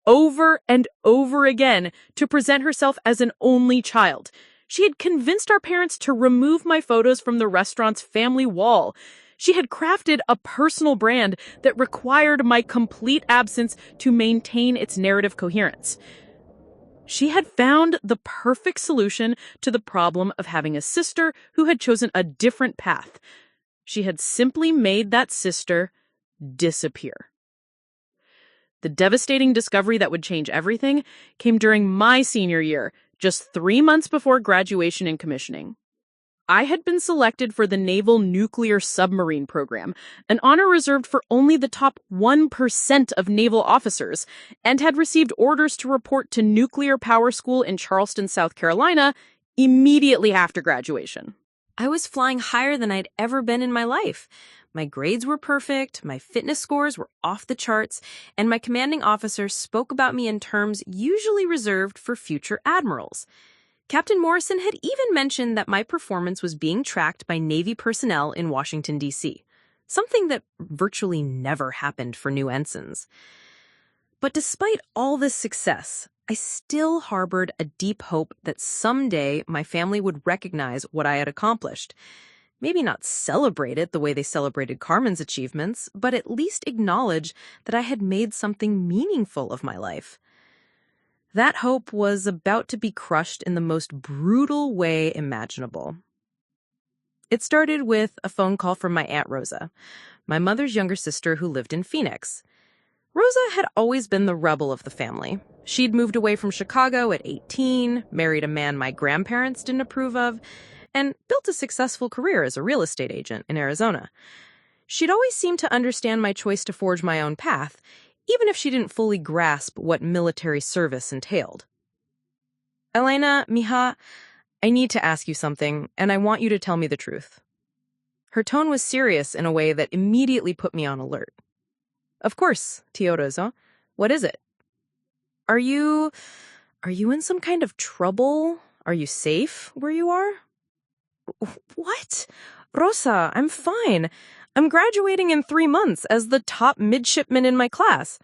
over and over again to present herself as an only child. She had convinced our parents to remove my photos from the restaurant's family wall. She had crafted a personal brand that required my complete absence to maintain its narrative coherence. She had found the perfect solution to the problem of having a sister who had chosen a different path. She had simply made that sister disappear. The devastating discovery that would change everything came during my senior year, just 3 months before graduation and commissioning. I had been selected for the Naval Nuclear Submarine Program, an honor reserved for only the top 1% of naval officers, and had received orders to report to Nuclear Power School in Charleston, South Carolina, immediately after graduation. I was flying higher than I'd ever been in my life. My grades were perfect, my fitness scores were off the charts, and my commanding officer spoke about me in terms usually reserved for future admirals. Captain Morrison had even mentioned that my performance was being tracked by Navy personnel in Washington, D.C., something that virtually never happened for new ensigns. But despite all this success, I still harbored a deep hope that someday my family would recognize what I had accomplished. Maybe not celebrate it the way they celebrated Carmen's achievements, but at least acknowledge that I had made something meaningful of my life. That hope was about to be crushed in the most brutal way imaginable. It started with a phone call from my Aunt Rosa, my mother's younger sister who lived in Phoenix. Rosa had always been the rebel of the family. She'd moved away from Chicago at 18, married a man my grandparents didn't approve of, and built a successful career as a real estate agent in Arizona. She'd always seemed to understand my choice to forge my own path, even if she didn't fully grasp what military service entailed. Elena, mija, I need to ask you something, and I want you to tell me the truth. Her tone was serious in a way that immediately put me on alert. Of course, Tio Rosa. What is it? Are you in some kind of trouble? Are you safe where you are? What? Rosa, I'm fine. I'm graduating in 3 months as the top midshipman in my class.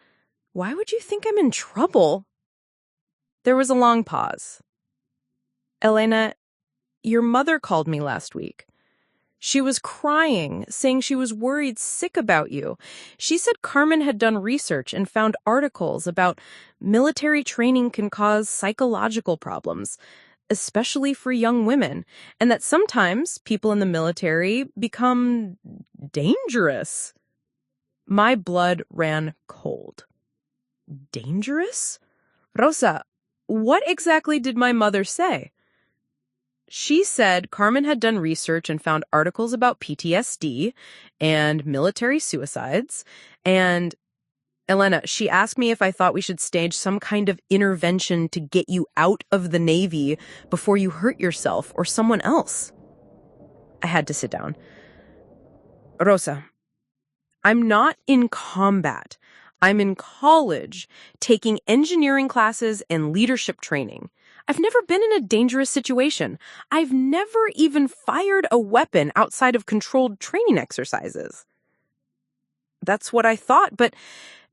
Why would you think I'm in trouble? There was a long pause. Elena, your mother called me last week. She was crying, saying she was worried sick about you. She said Carmen had done research and found articles about military training can cause psychological problems, especially for young women, and that sometimes people in the military become dangerous. My blood ran cold. Dangerous? Rosa, what exactly did my mother say? She said Carmen had done research and found articles about PTSD and military suicides, and Elena, she asked me if I thought we should stage some kind of intervention to get you out of the Navy before you hurt yourself or someone else. I had to sit down. Rosa, I'm not in combat. I'm in college, taking engineering classes and leadership training. I've never been in a dangerous situation. I've never even fired a weapon outside of controlled training exercises. That's what I thought, but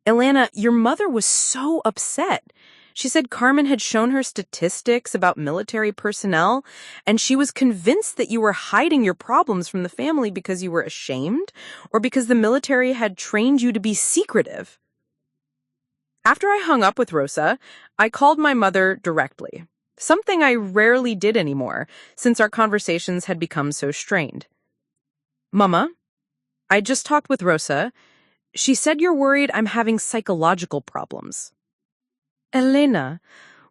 Elena, your mother was so upset. She said Carmen had shown her statistics about military personnel, and she was convinced that you were hiding your problems from the family because you were ashamed or because the military had trained you to be secretive. After I hung up with Rosa, I called my mother directly, something I rarely did anymore since our conversations had become so strained. Mama, I just talked with Rosa. She said you're worried I'm having psychological problems. Elena,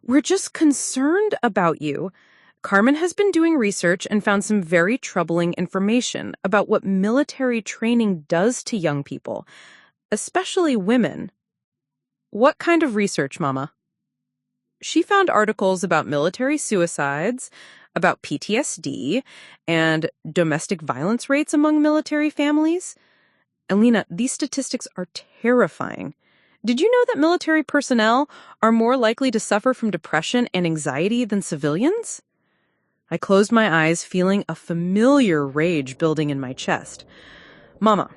we're just concerned about you. Carmen has been doing research and found some very troubling information about what military training does to young people, especially women. What kind of research, Mama? She found articles about military suicides, about PTSD, and domestic violence rates among military families. Elena, these statistics are terrifying. Did you know that military personnel are more likely to suffer from depression and anxiety than civilians? I closed my eyes, feeling a familiar rage building in my chest. Mama,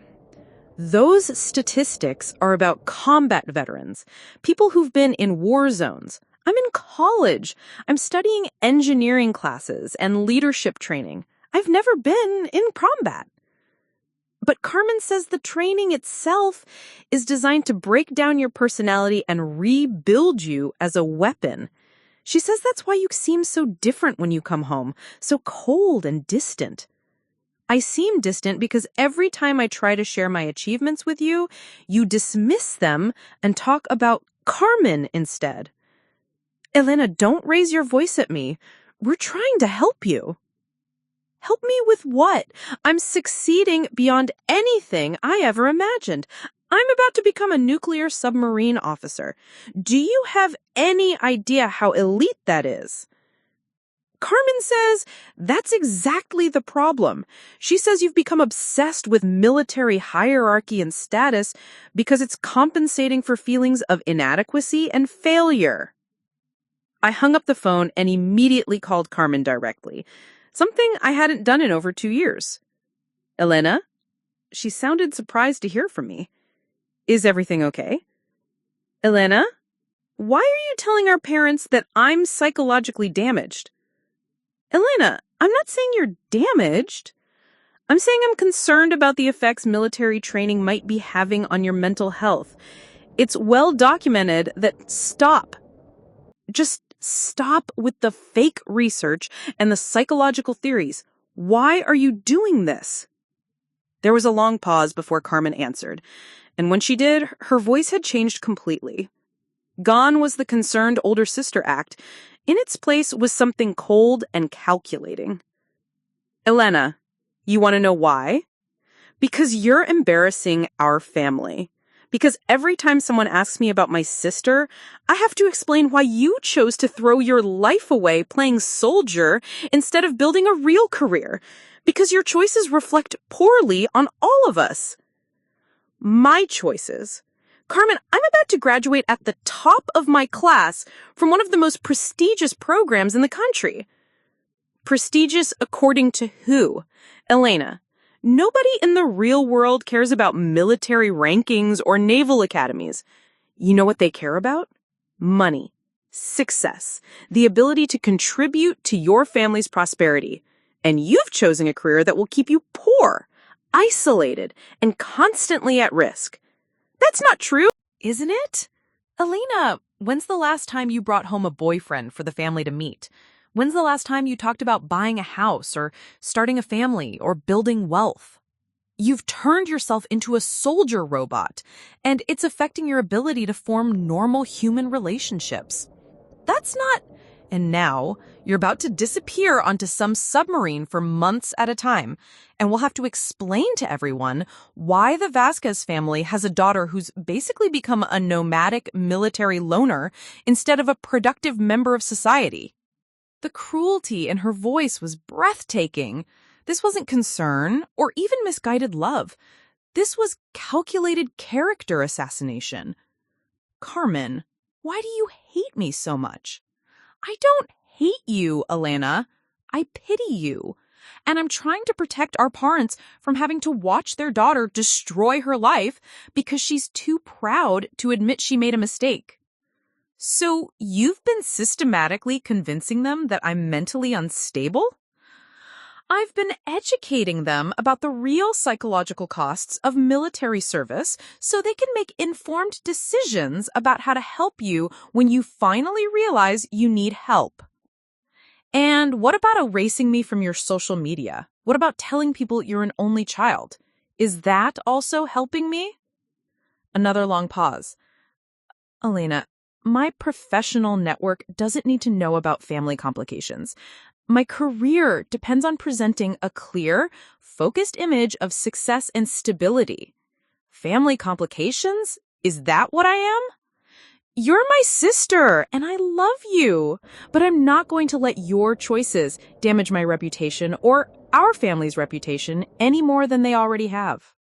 those statistics are about combat veterans, people who've been in war zones. I'm in college. I'm studying engineering classes and leadership training. I've never been in combat. But Carmen says the training itself is designed to break down your personality and rebuild you as a weapon. She says that's why you seem so different when you come home, so cold and distant. I seem distant because every time I try to share my achievements with you, you dismiss them and talk about Carmen instead. Elena, don't raise your voice at me. We're trying to help you. Help me with what? I'm succeeding beyond anything I ever imagined. I'm about to become a nuclear submarine officer. Do you have any idea how elite that is? Carmen says that's exactly the problem. She says you've become obsessed with military hierarchy and status because it's compensating for feelings of inadequacy and failure. I hung up the phone and immediately called Carmen directly, something I hadn't done in over 2 years. Elena? She sounded surprised to hear from me. Is everything okay? Elena? Why are you telling our parents that I'm psychologically damaged? Elena, I'm not saying you're damaged. I'm saying I'm concerned about the effects military training might be having on your mental health. It's well documented that just stop with the fake research and the psychological theories. Why are you doing this? There was a long pause before Carmen answered, and when she did, her voice had changed completely. Gone was the concerned older sister act. In its place was something cold and calculating. Elena, you want to know why? Because you're embarrassing our family. Because every time someone asks me about my sister, I have to explain why you chose to throw your life away playing soldier instead of building a real career. Because your choices reflect poorly on all of us. My choices. Carmen, I'm about to graduate at the top of my class from one of the most prestigious programs in the country. Prestigious according to who? Elena, nobody in the real world cares about military rankings or naval academies. You know what they care about? Money, success, the ability to contribute to your family's prosperity. And you've chosen a career that will keep you poor, isolated, and constantly at risk. That's not true, isn't it? Elena, when's the last time you brought home a boyfriend for the family to meet? When's the last time you talked about buying a house or starting a family or building wealth? You've turned yourself into a soldier robot, and it's affecting your ability to form normal human relationships. That's not... And now, you're about to disappear onto some submarine for months at a time, and we'll have to explain to everyone why the Vasquez family has a daughter who's basically become a nomadic military loner instead of a productive member of society. The cruelty in her voice was breathtaking. This wasn't concern or even misguided love. This was calculated character assassination. Carmen, why do you hate me so much? I don't hate you, Elena. I pity you. And I'm trying to protect our parents from having to watch their daughter destroy her life because she's too proud to admit she made a mistake. So you've been systematically convincing them that I'm mentally unstable? I've been educating them about the real psychological costs of military service so they can make informed decisions about how to help you when you finally realize you need help. And what about erasing me from your social media? What about telling people you're an only child? Is that also helping me? Another long pause. Elena, my professional network doesn't need to know about family complications. My career depends on presenting a clear, focused image of success and stability. Family complications? Is that what I am? You're my sister, and I love you, but I'm not going to let your choices damage my reputation or our family's reputation any more than they already have.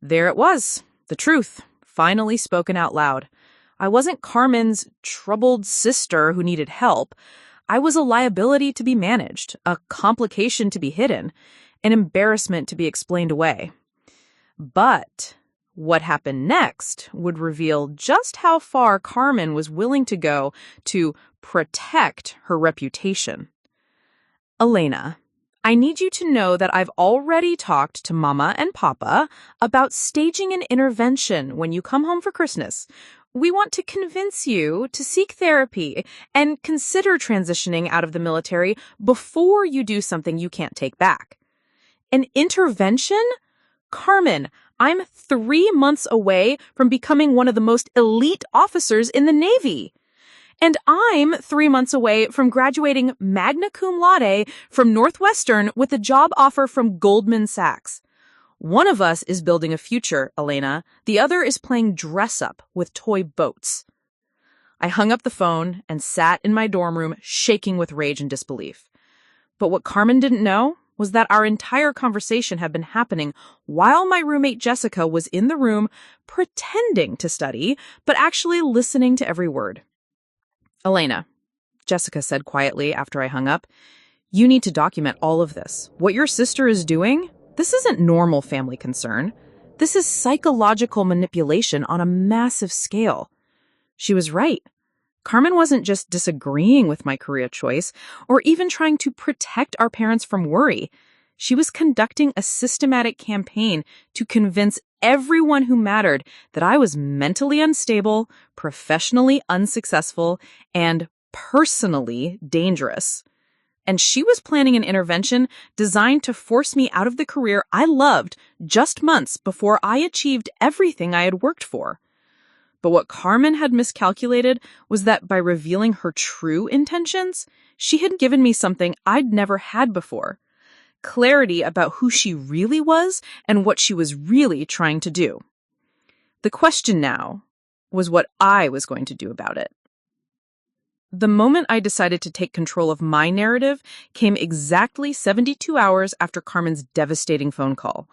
There it was, the truth, finally spoken out loud. I wasn't Carmen's troubled sister who needed help. I was a liability to be managed, a complication to be hidden, an embarrassment to be explained away. But what happened next would reveal just how far Carmen was willing to go to protect her reputation. Elena, I need you to know that I've already talked to Mama and Papa about staging an intervention when you come home for Christmas. We want to convince you to seek therapy and consider transitioning out of the military before you do something you can't take back. An intervention? Carmen, I'm 3 months away from becoming one of the most elite officers in the Navy. And I'm 3 months away from graduating magna cum laude from Northwestern with a job offer from Goldman Sachs. One of us is building a future, Elena. The other is playing dress-up with toy boats. I hung up the phone and sat in my dorm room shaking with rage and disbelief. But what Carmen didn't know was that our entire conversation had been happening while my roommate Jessica was in the room pretending to study, but actually listening to every word. Elena, Jessica said quietly after I hung up, you need to document all of this. What your sister is doing? This isn't normal family concern. This is psychological manipulation on a massive scale. She was right. Carmen wasn't just disagreeing with my career choice or even trying to protect our parents from worry. She was conducting a systematic campaign to convince everyone who mattered that I was mentally unstable, professionally unsuccessful, and personally dangerous. And she was planning an intervention designed to force me out of the career I loved just months before I achieved everything I had worked for. But what Carmen had miscalculated was that by revealing her true intentions, she had given me something I'd never had before. Clarity about who she really was and what she was really trying to do. The question now was what I was going to do about it. The moment I decided to take control of my narrative came exactly 72 hours after Carmen's devastating phone call.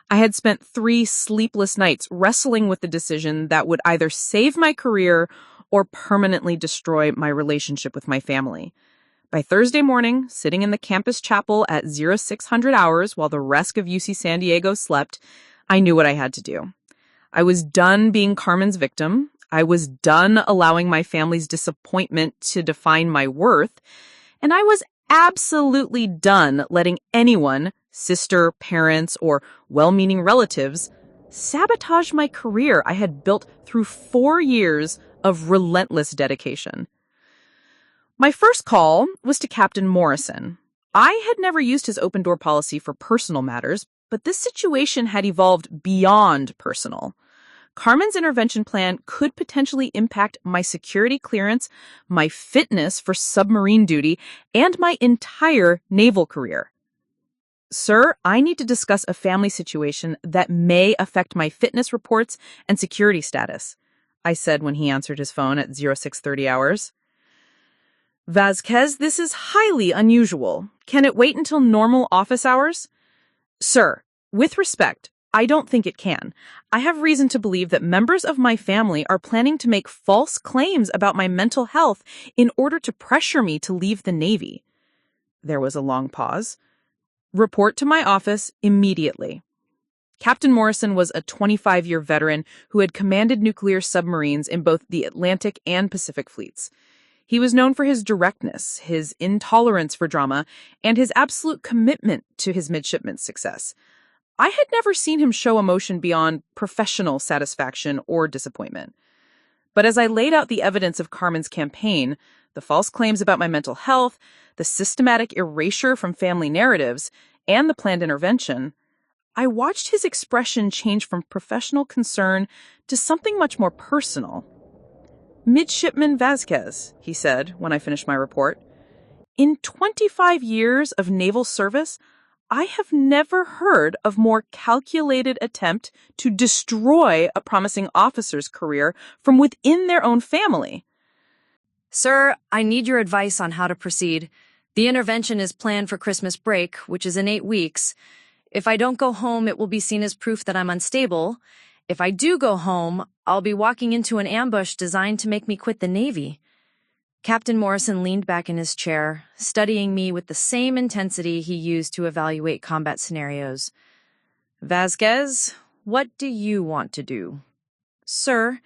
I had spent 3 sleepless nights wrestling with the decision that would either save my career or permanently destroy my relationship with my family. By Thursday morning, sitting in the campus chapel at 0600 hours while the rest of UC San Diego slept, I knew what I had to do. I was done being Carmen's victim. I was done allowing my family's disappointment to define my worth, and I was absolutely done letting anyone, sister, parents, or well-meaning relatives, sabotage my career I had built through 4 years of relentless dedication. My first call was to Captain Morrison. I had never used his open door policy for personal matters, but this situation had evolved beyond personal. Carmen's intervention plan could potentially impact my security clearance, my fitness for submarine duty, and my entire naval career. Sir, I need to discuss a family situation that may affect my fitness reports and security status, I said when he answered his phone at 0630 hours. Vasquez, this is highly unusual. Can it wait until normal office hours? Sir, with respect, I don't think it can. I have reason to believe that members of my family are planning to make false claims about my mental health in order to pressure me to leave the Navy. There was a long pause. Report to my office immediately. Captain Morrison was a 25-year veteran who had commanded nuclear submarines in both the Atlantic and Pacific fleets. He was known for his directness, his intolerance for drama, and his absolute commitment to his midshipmen's success. I had never seen him show emotion beyond professional satisfaction or disappointment. But as I laid out the evidence of Carmen's campaign, the false claims about my mental health, the systematic erasure from family narratives, and the planned intervention, I watched his expression change from professional concern to something much more personal. "Midshipman Vasquez," he said when I finished my report, "in 25 years of naval service, I have never heard of more calculated attempt to destroy a promising officer's career from within their own family." Sir, I need your advice on how to proceed. The intervention is planned for Christmas break, which is in 8 weeks. If I don't go home, it will be seen as proof that I'm unstable. If I do go home, I'll be walking into an ambush designed to make me quit the Navy. Captain Morrison leaned back in his chair, studying me with the same intensity he used to evaluate combat scenarios. "Vasquez, what do you want to do?" "Sir,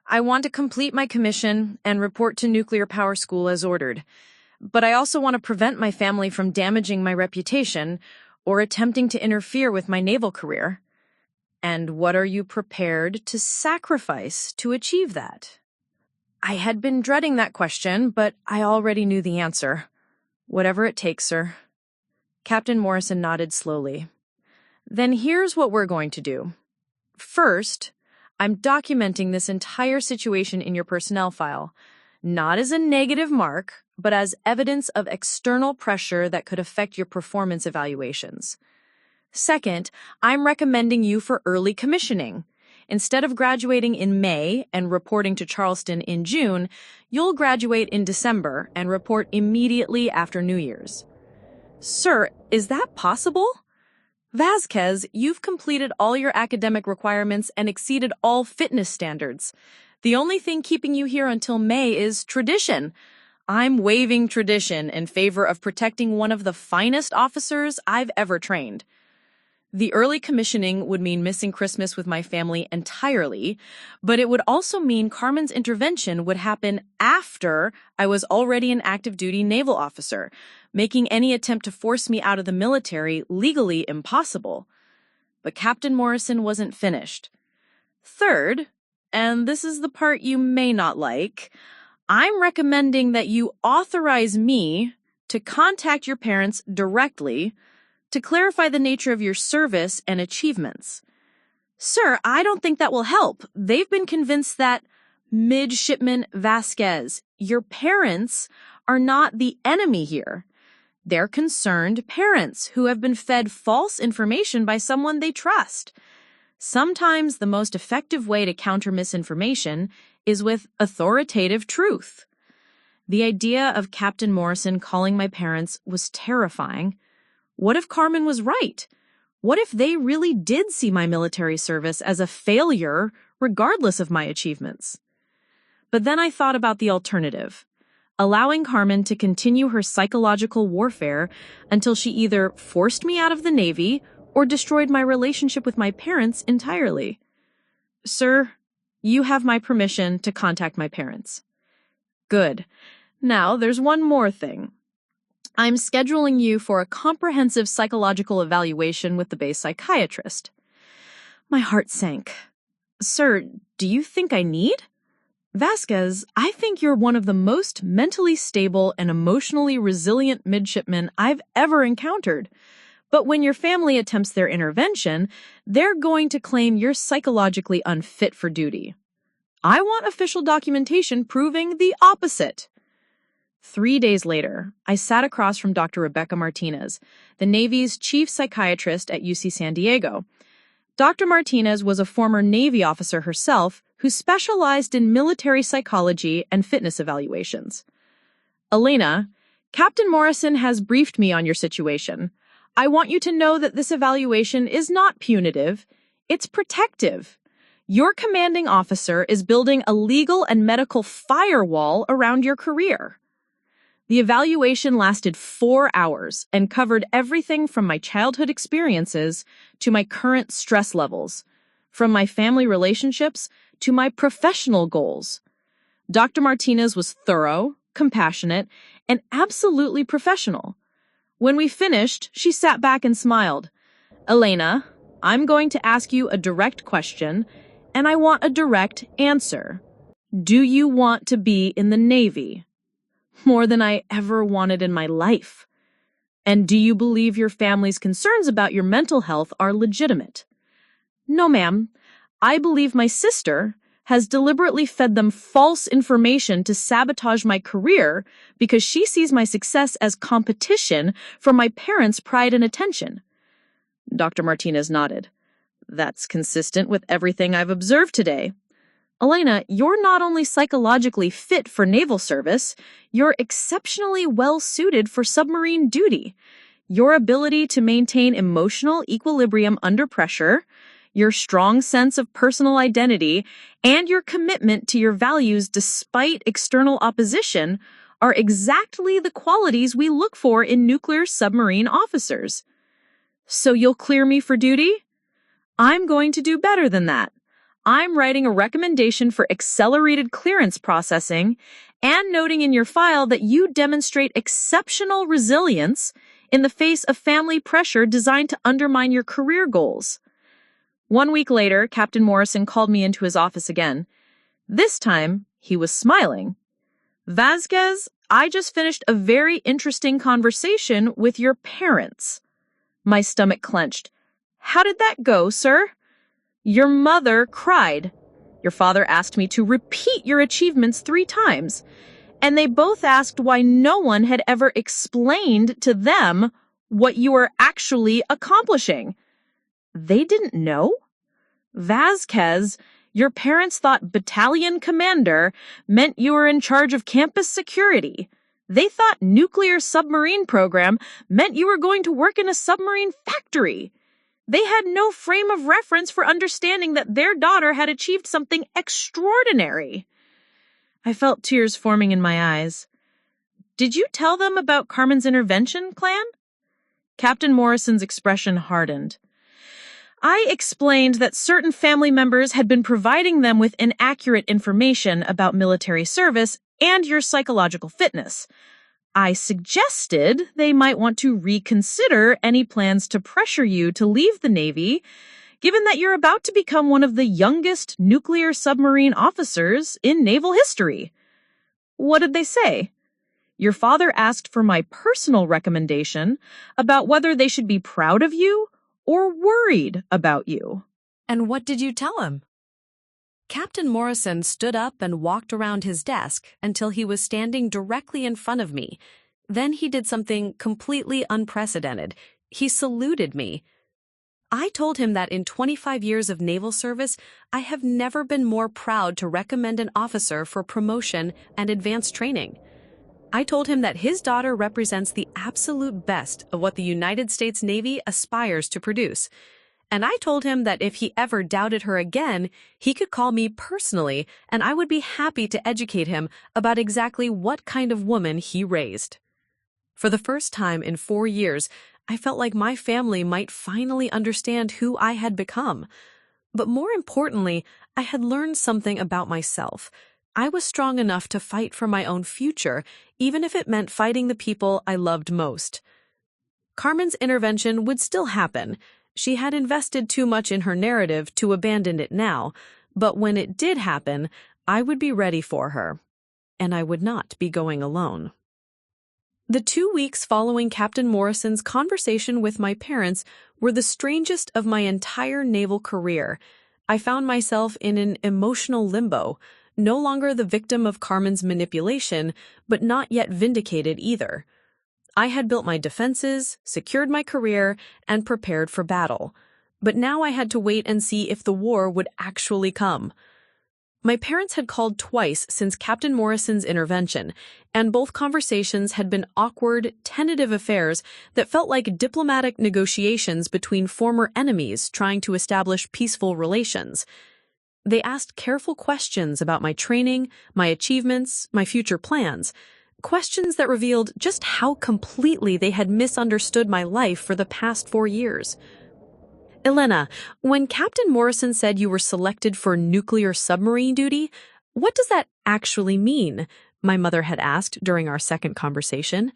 I want to complete my commission and report to nuclear power school as ordered. But I also want to prevent my family from damaging my reputation or attempting to interfere with my naval career." "And what are you prepared to sacrifice to achieve that?" I had been dreading that question, but I already knew the answer. "Whatever it takes, sir." Captain Morrison nodded slowly. "Then here's what we're going to do. First, I'm documenting this entire situation in your personnel file, not as a negative mark, but as evidence of external pressure that could affect your performance evaluations. Second, I'm recommending you for early commissioning. Instead of graduating in May and reporting to Charleston in June, you'll graduate in December and report immediately after New Year's." "Sir, is that possible?" "Vasquez, you've completed all your academic requirements and exceeded all fitness standards. The only thing keeping you here until May is tradition. I'm waiving tradition in favor of protecting one of the finest officers I've ever trained. The early commissioning would mean missing Christmas with my family entirely, but it would also mean Carmen's intervention would happen after I was already an active duty naval officer, making any attempt to force me out of the military legally impossible." But Captain Morrison wasn't finished. "Third, and this is the part you may not like, I'm recommending that you authorize me to contact your parents directly to clarify the nature of your service and achievements." "Sir, I don't think that will help. They've been convinced that Midshipman Vasquez, your parents, are not the enemy here. They're concerned parents who have been fed false information by someone they trust. Sometimes the most effective way to counter misinformation is with authoritative truth." The idea of Captain Morrison calling my parents was terrifying. What if Carmen was right? What if they really did see my military service as a failure, regardless of my achievements? But then I thought about the alternative, allowing Carmen to continue her psychological warfare until she either forced me out of the Navy or destroyed my relationship with my parents entirely. "Sir, you have my permission to contact my parents." "Good. Now, there's one more thing. I'm scheduling you for a comprehensive psychological evaluation with the base psychiatrist." My heart sank. "Sir, do you think I need?" "Vasquez, I think you're one of the most mentally stable and emotionally resilient midshipmen I've ever encountered. But when your family attempts their intervention, they're going to claim you're psychologically unfit for duty. I want official documentation proving the opposite." 3 days later, I sat across from Dr. Rebecca Martinez, the Navy's chief psychiatrist at UC San Diego. Dr. Martinez was a former Navy officer herself who specialized in military psychology and fitness evaluations. "Elena, Captain Morrison has briefed me on your situation. I want you to know that this evaluation is not punitive. It's protective. Your commanding officer is building a legal and medical firewall around your career. The evaluation lasted 4 hours and covered everything from my childhood experiences to my current stress levels, from my family relationships to my professional goals. Dr. Martinez was thorough, compassionate, and absolutely professional. When we finished, she sat back and smiled. Elena, I'm going to ask you a direct question, and I want a direct answer. Do you want to be in the Navy? More than I ever wanted in my life. And do you believe your family's concerns about your mental health are legitimate? No, ma'am. I believe my sister has deliberately fed them false information to sabotage my career because she sees my success as competition for my parents' pride and attention. Dr. Martinez nodded. That's consistent with everything I've observed today. Elena, you're not only psychologically fit for naval service, you're exceptionally well-suited for submarine duty. Your ability to maintain emotional equilibrium under pressure, your strong sense of personal identity, and your commitment to your values despite external opposition are exactly the qualities we look for in nuclear submarine officers. So you'll clear me for duty? I'm going to do better than that. I'm writing a recommendation for accelerated clearance processing and noting in your file that you demonstrate exceptional resilience in the face of family pressure designed to undermine your career goals. 1 week later, Captain Morrison called me into his office again. This time, he was smiling. Vasquez, I just finished a very interesting conversation with your parents. My stomach clenched. How did that go, sir? Your mother cried. Your father asked me to repeat your achievements 3 times. And they both asked why no one had ever explained to them what you were actually accomplishing. They didn't know? Vasquez, your parents thought battalion commander meant you were in charge of campus security. They thought nuclear submarine program meant you were going to work in a submarine factory. They had no frame of reference for understanding that their daughter had achieved something extraordinary. I felt tears forming in my eyes. Did you tell them about Carmen's intervention, Clan? Captain Morrison's expression hardened. I explained that certain family members had been providing them with inaccurate information about military service and your psychological fitness. I suggested they might want to reconsider any plans to pressure you to leave the Navy, given that you're about to become one of the youngest nuclear submarine officers in naval history. What did they say? Your father asked for my personal recommendation about whether they should be proud of you or worried about you. And what did you tell him? Captain Morrison stood up and walked around his desk until he was standing directly in front of me. Then he did something completely unprecedented. He saluted me. I told him that in 25 years of naval service, I have never been more proud to recommend an officer for promotion and advanced training. I told him that his daughter represents the absolute best of what the United States Navy aspires to produce. And I told him that if he ever doubted her again, he could call me personally, and I would be happy to educate him about exactly what kind of woman he raised. For the first time in 4 years, I felt like my family might finally understand who I had become. But more importantly, I had learned something about myself. I was strong enough to fight for my own future, even if it meant fighting the people I loved most. Carmen's intervention would still happen. She had invested too much in her narrative to abandon it now, but when it did happen, I would be ready for her. And I would not be going alone. The 2 weeks following Captain Morrison's conversation with my parents were the strangest of my entire naval career. I found myself in an emotional limbo, no longer the victim of Carmen's manipulation, but not yet vindicated either. I had built my defenses, secured my career, and prepared for battle. But now I had to wait and see if the war would actually come. My parents had called twice since Captain Morrison's intervention, and both conversations had been awkward, tentative affairs that felt like diplomatic negotiations between former enemies trying to establish peaceful relations. They asked careful questions about my training, my achievements, my future plans, questions that revealed just how completely they had misunderstood my life for the past 4 years. Elena, when Captain Morrison said you were selected for nuclear submarine duty, what does that actually mean? My mother had asked during our second conversation.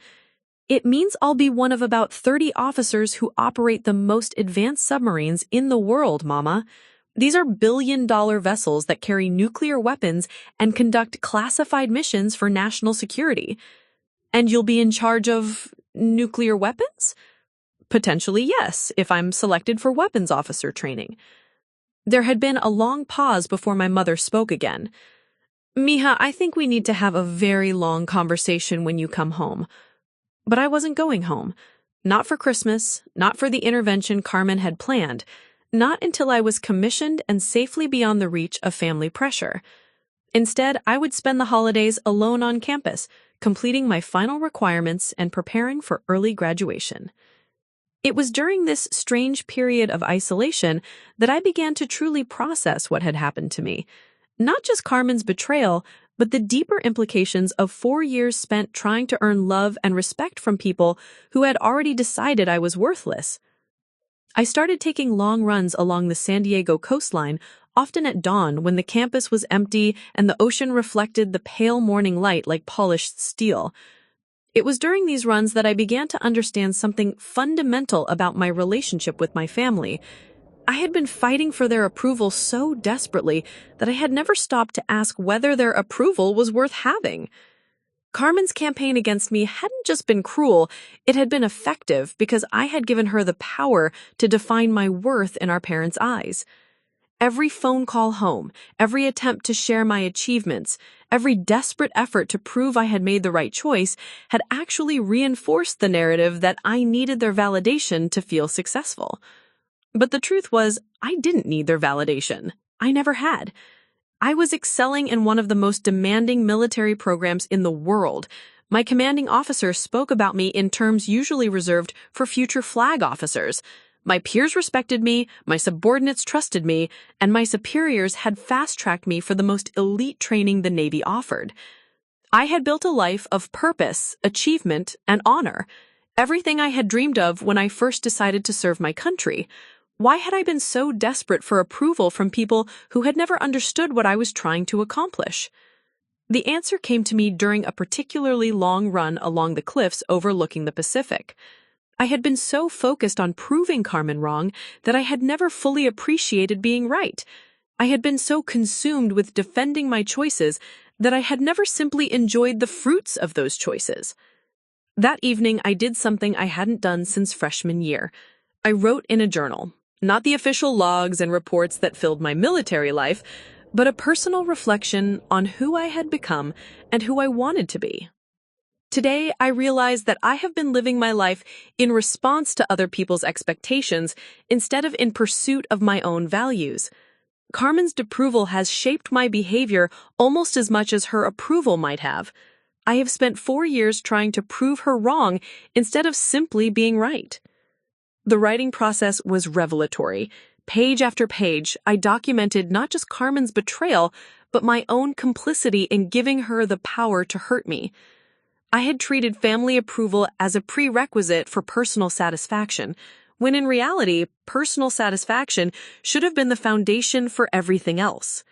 It means I'll be one of about 30 officers who operate the most advanced submarines in the world, Mama. These are billion-dollar vessels that carry nuclear weapons and conduct classified missions for national security. And you'll be in charge of nuclear weapons? Potentially, yes, if I'm selected for weapons officer training. There had been a long pause before my mother spoke again. Mija, I think we need to have a very long conversation when you come home. But I wasn't going home. Not for Christmas, not for the intervention Carmen had planned, not until I was commissioned and safely beyond the reach of family pressure. Instead, I would spend the holidays alone on campus, completing my final requirements and preparing for early graduation. It was during this strange period of isolation that I began to truly process what had happened to me. Not just Carmen's betrayal, but the deeper implications of 4 years spent trying to earn love and respect from people who had already decided I was worthless. I started taking long runs along the San Diego coastline, often at dawn when the campus was empty and the ocean reflected the pale morning light like polished steel. It was during these runs that I began to understand something fundamental about my relationship with my family. I had been fighting for their approval so desperately that I had never stopped to ask whether their approval was worth having. Carmen's campaign against me hadn't just been cruel, it had been effective because I had given her the power to define my worth in our parents' eyes. Every phone call home, every attempt to share my achievements, every desperate effort to prove I had made the right choice had actually reinforced the narrative that I needed their validation to feel successful. But the truth was, I didn't need their validation. I never had. I was excelling in one of the most demanding military programs in the world. My commanding officer spoke about me in terms usually reserved for future flag officers. My peers respected me, my subordinates trusted me, and my superiors had fast-tracked me for the most elite training the Navy offered. I had built a life of purpose, achievement, and honor. Everything I had dreamed of when I first decided to serve my country. Why had I been so desperate for approval from people who had never understood what I was trying to accomplish? The answer came to me during a particularly long run along the cliffs overlooking the Pacific. I had been so focused on proving Carmen wrong that I had never fully appreciated being right. I had been so consumed with defending my choices that I had never simply enjoyed the fruits of those choices. That evening, I did something I hadn't done since freshman year. I wrote in a journal, not the official logs and reports that filled my military life, but a personal reflection on who I had become and who I wanted to be. Today, I realize that I have been living my life in response to other people's expectations instead of in pursuit of my own values. Carmen's disapproval has shaped my behavior almost as much as her approval might have. I have spent 4 years trying to prove her wrong instead of simply being right. The writing process was revelatory. Page after page, I documented not just Carmen's betrayal, but my own complicity in giving her the power to hurt me. I had treated family approval as a prerequisite for personal satisfaction, when in reality, personal satisfaction should have been the foundation for everything else.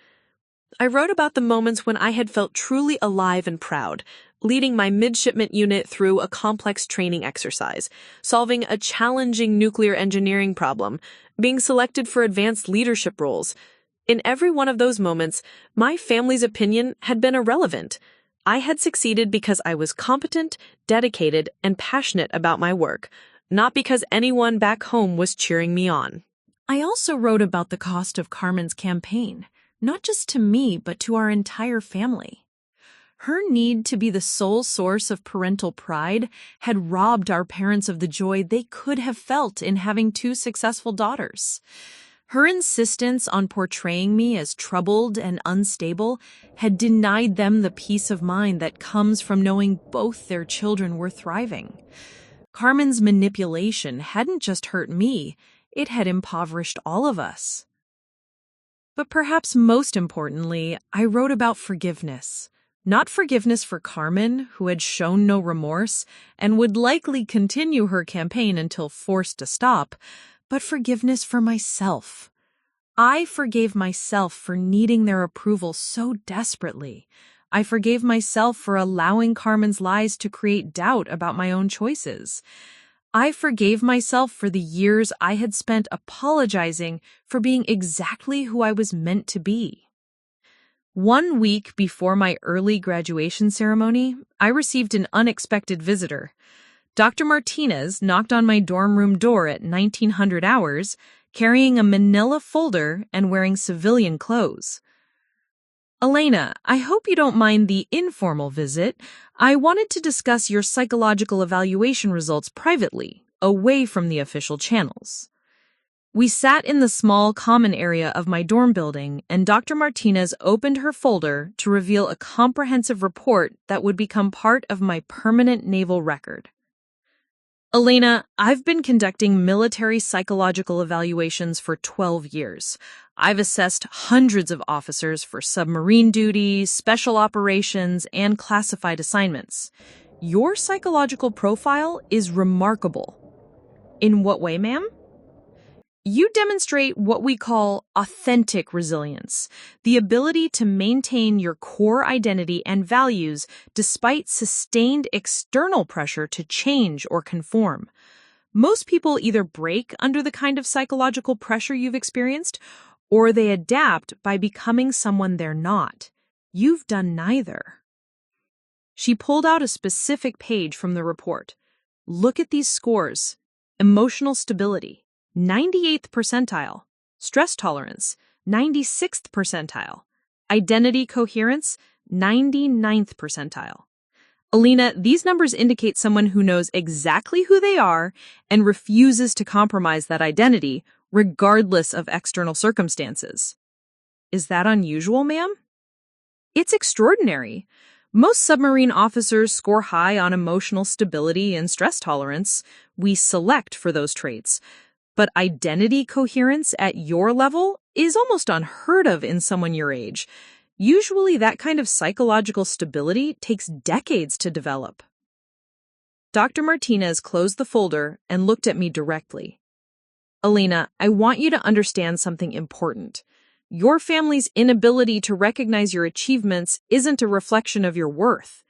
I wrote about the moments when I had felt truly alive and proud, leading my midshipment unit through a complex training exercise, solving a challenging nuclear engineering problem, being selected for advanced leadership roles. In every one of those moments, my family's opinion had been irrelevant. I had succeeded because I was competent, dedicated, and passionate about my work, not because anyone back home was cheering me on. I also wrote about the cost of Carmen's campaign, not just to me, but to our entire family. Her need to be the sole source of parental pride had robbed our parents of the joy they could have felt in having 2 successful daughters. Her insistence on portraying me as troubled and unstable had denied them the peace of mind that comes from knowing both their children were thriving. Carmen's manipulation hadn't just hurt me, it had impoverished all of us. But perhaps most importantly, I wrote about forgiveness. Not forgiveness for Carmen, who had shown no remorse and would likely continue her campaign until forced to stop, but forgiveness for myself. I forgave myself for needing their approval so desperately. I forgave myself for allowing Carmen's lies to create doubt about my own choices. I forgave myself for the years I had spent apologizing for being exactly who I was meant to be. 1 week before my early graduation ceremony, I received an unexpected visitor. Dr. Martinez knocked on my dorm room door at 1900 hours, carrying a manila folder and wearing civilian clothes. "Elena, I hope you don't mind the informal visit. I wanted to discuss your psychological evaluation results privately, away from the official channels." We sat in the small common area of my dorm building, and Dr. Martinez opened her folder to reveal a comprehensive report that would become part of my permanent naval record. "Elena, I've been conducting military psychological evaluations for 12 years. I've assessed hundreds of officers for submarine duty, special operations, and classified assignments. Your psychological profile is remarkable." "In what way, ma'am?" "You demonstrate what we call authentic resilience, the ability to maintain your core identity and values despite sustained external pressure to change or conform. Most people either break under the kind of psychological pressure you've experienced, or they adapt by becoming someone they're not. You've done neither." She pulled out a specific page from the report. "Look at these scores. Emotional stability, 98th percentile. Stress tolerance, 96th percentile. Identity coherence, 99th percentile. Elena, these numbers indicate someone who knows exactly who they are and refuses to compromise that identity, regardless of external circumstances." "Is that unusual, ma'am?" "It's extraordinary. Most submarine officers score high on emotional stability and stress tolerance. We select for those traits. But identity coherence at your level is almost unheard of in someone your age. Usually that kind of psychological stability takes decades to develop." Dr. Martinez closed the folder and looked at me directly. "Elena, I want you to understand something important. Your family's inability to recognize your achievements isn't a reflection of your worth.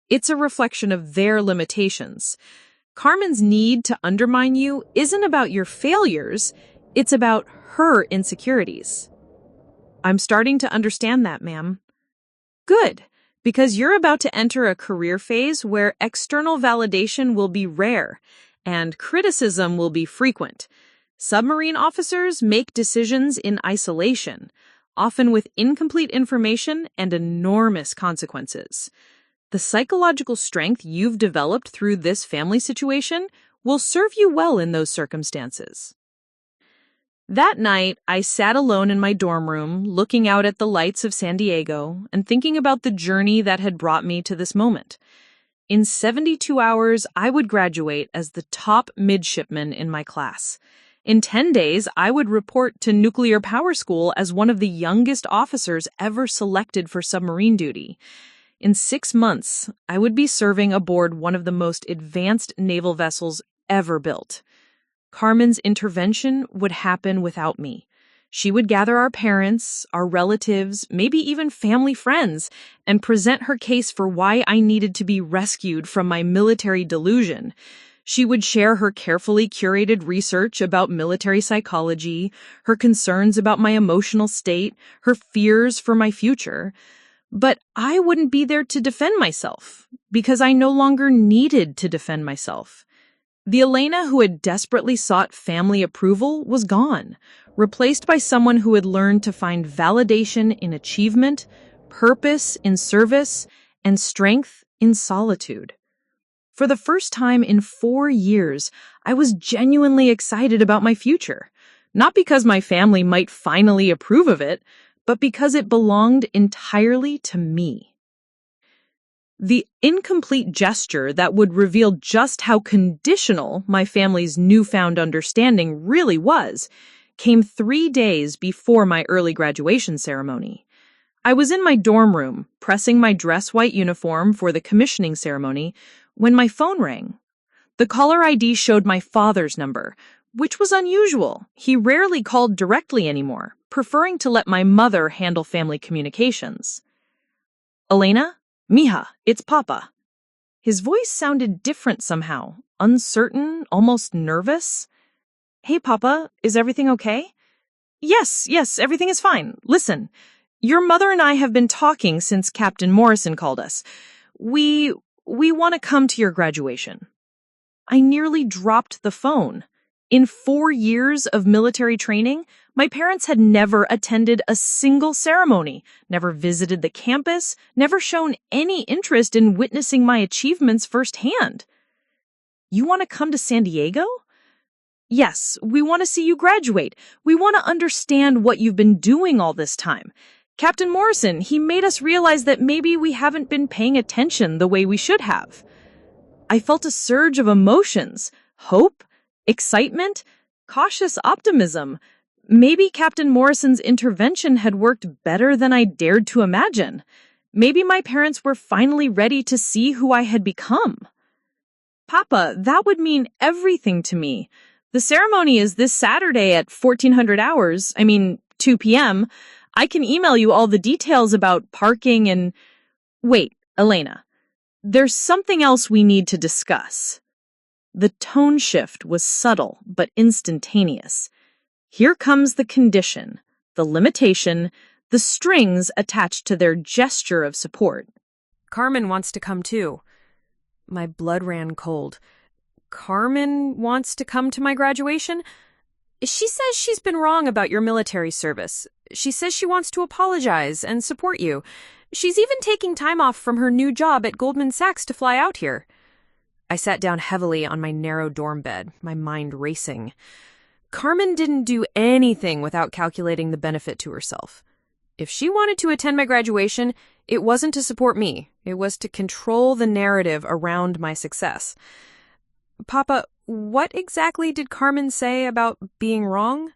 It's a reflection of their limitations. Carmen's need to undermine you isn't about your failures, it's about her insecurities." "I'm starting to understand that, ma'am." "Good, because you're about to enter a career phase where external validation will be rare and criticism will be frequent. Submarine officers make decisions in isolation, often with incomplete information and enormous consequences. The psychological strength you've developed through this family situation will serve you well in those circumstances." That night, I sat alone in my dorm room, looking out at the lights of San Diego and thinking about the journey that had brought me to this moment. In 72 hours, I would graduate as the top midshipman in my class. In 10 days, I would report to nuclear power school as one of the youngest officers ever selected for submarine duty. In 6 months, I would be serving aboard one of the most advanced naval vessels ever built. Carmen's intervention would happen without me. She would gather our parents, our relatives, maybe even family friends, and present her case for why I needed to be rescued from my military delusion. She would share her carefully curated research about military psychology, her concerns about my emotional state, her fears for my future. But I wouldn't be there to defend myself, because I no longer needed to defend myself. The Elena who had desperately sought family approval was gone, replaced by someone who had learned to find validation in achievement, purpose in service, and strength in solitude. For the first time in 4 years, I was genuinely excited about my future. Not because my family might finally approve of it, but because it belonged entirely to me. The incomplete gesture that would reveal just how conditional my family's newfound understanding really was came 3 days before my early graduation ceremony. I was in my dorm room, pressing my dress white uniform for the commissioning ceremony, when my phone rang. The caller ID showed my father's number, which was unusual. He rarely called directly anymore, preferring to let my mother handle family communications. "Elena? Mija, it's Papa." His voice sounded different somehow, uncertain, almost nervous. "Hey, Papa, is everything okay?" Yes, everything is fine. Listen, your mother and I have been talking since Captain Morrison called us. We want to come to your graduation." I nearly dropped the phone. In 4 years of military training, my parents had never attended a single ceremony, never visited the campus, never shown any interest in witnessing my achievements firsthand. "You want to come to San Diego?" "Yes, we want to see you graduate. We want to understand what you've been doing all this time. Captain Morrison, he made us realize that maybe we haven't been paying attention the way we should have." I felt a surge of emotions, hope, excitement, cautious optimism. Maybe Captain Morrison's intervention had worked better than I dared to imagine. Maybe my parents were finally ready to see who I had become. "Papa, that would mean everything to me. The ceremony is this Saturday at 1400 hours, 2 p.m. I can email you all the details about parking and—" "Wait, Elena, there's something else we need to discuss." The tone shift was subtle but instantaneous. Here comes the condition, the limitation, the strings attached to their gesture of support. Carmen wants to come too. My blood ran cold. Carmen wants to come to my graduation? She says she's been wrong about your military service. She says she wants to apologize and support you. She's even taking time off from her new job at Goldman Sachs to fly out here. I sat down heavily on my narrow dorm bed, my mind racing. Carmen didn't do anything without calculating the benefit to herself. If she wanted to attend my graduation, it wasn't to support me. It was to control the narrative around my success. Papa, what exactly did Carmen say about being wrong?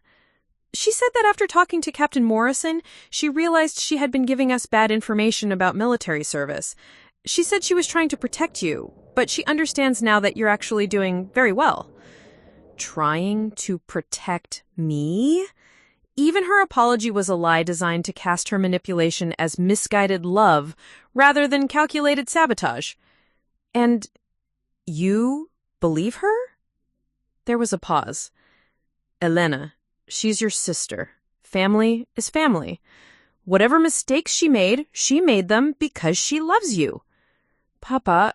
She said that after talking to Captain Morrison, she realized she had been giving us bad information about military service. She said she was trying to protect you, but she understands now that you're actually doing very well. Trying to protect me? Even her apology was a lie designed to cast her manipulation as misguided love rather than calculated sabotage. And you believe her? There was a pause. Elena, she's your sister. Family is family. Whatever mistakes she made them because she loves you. Papa,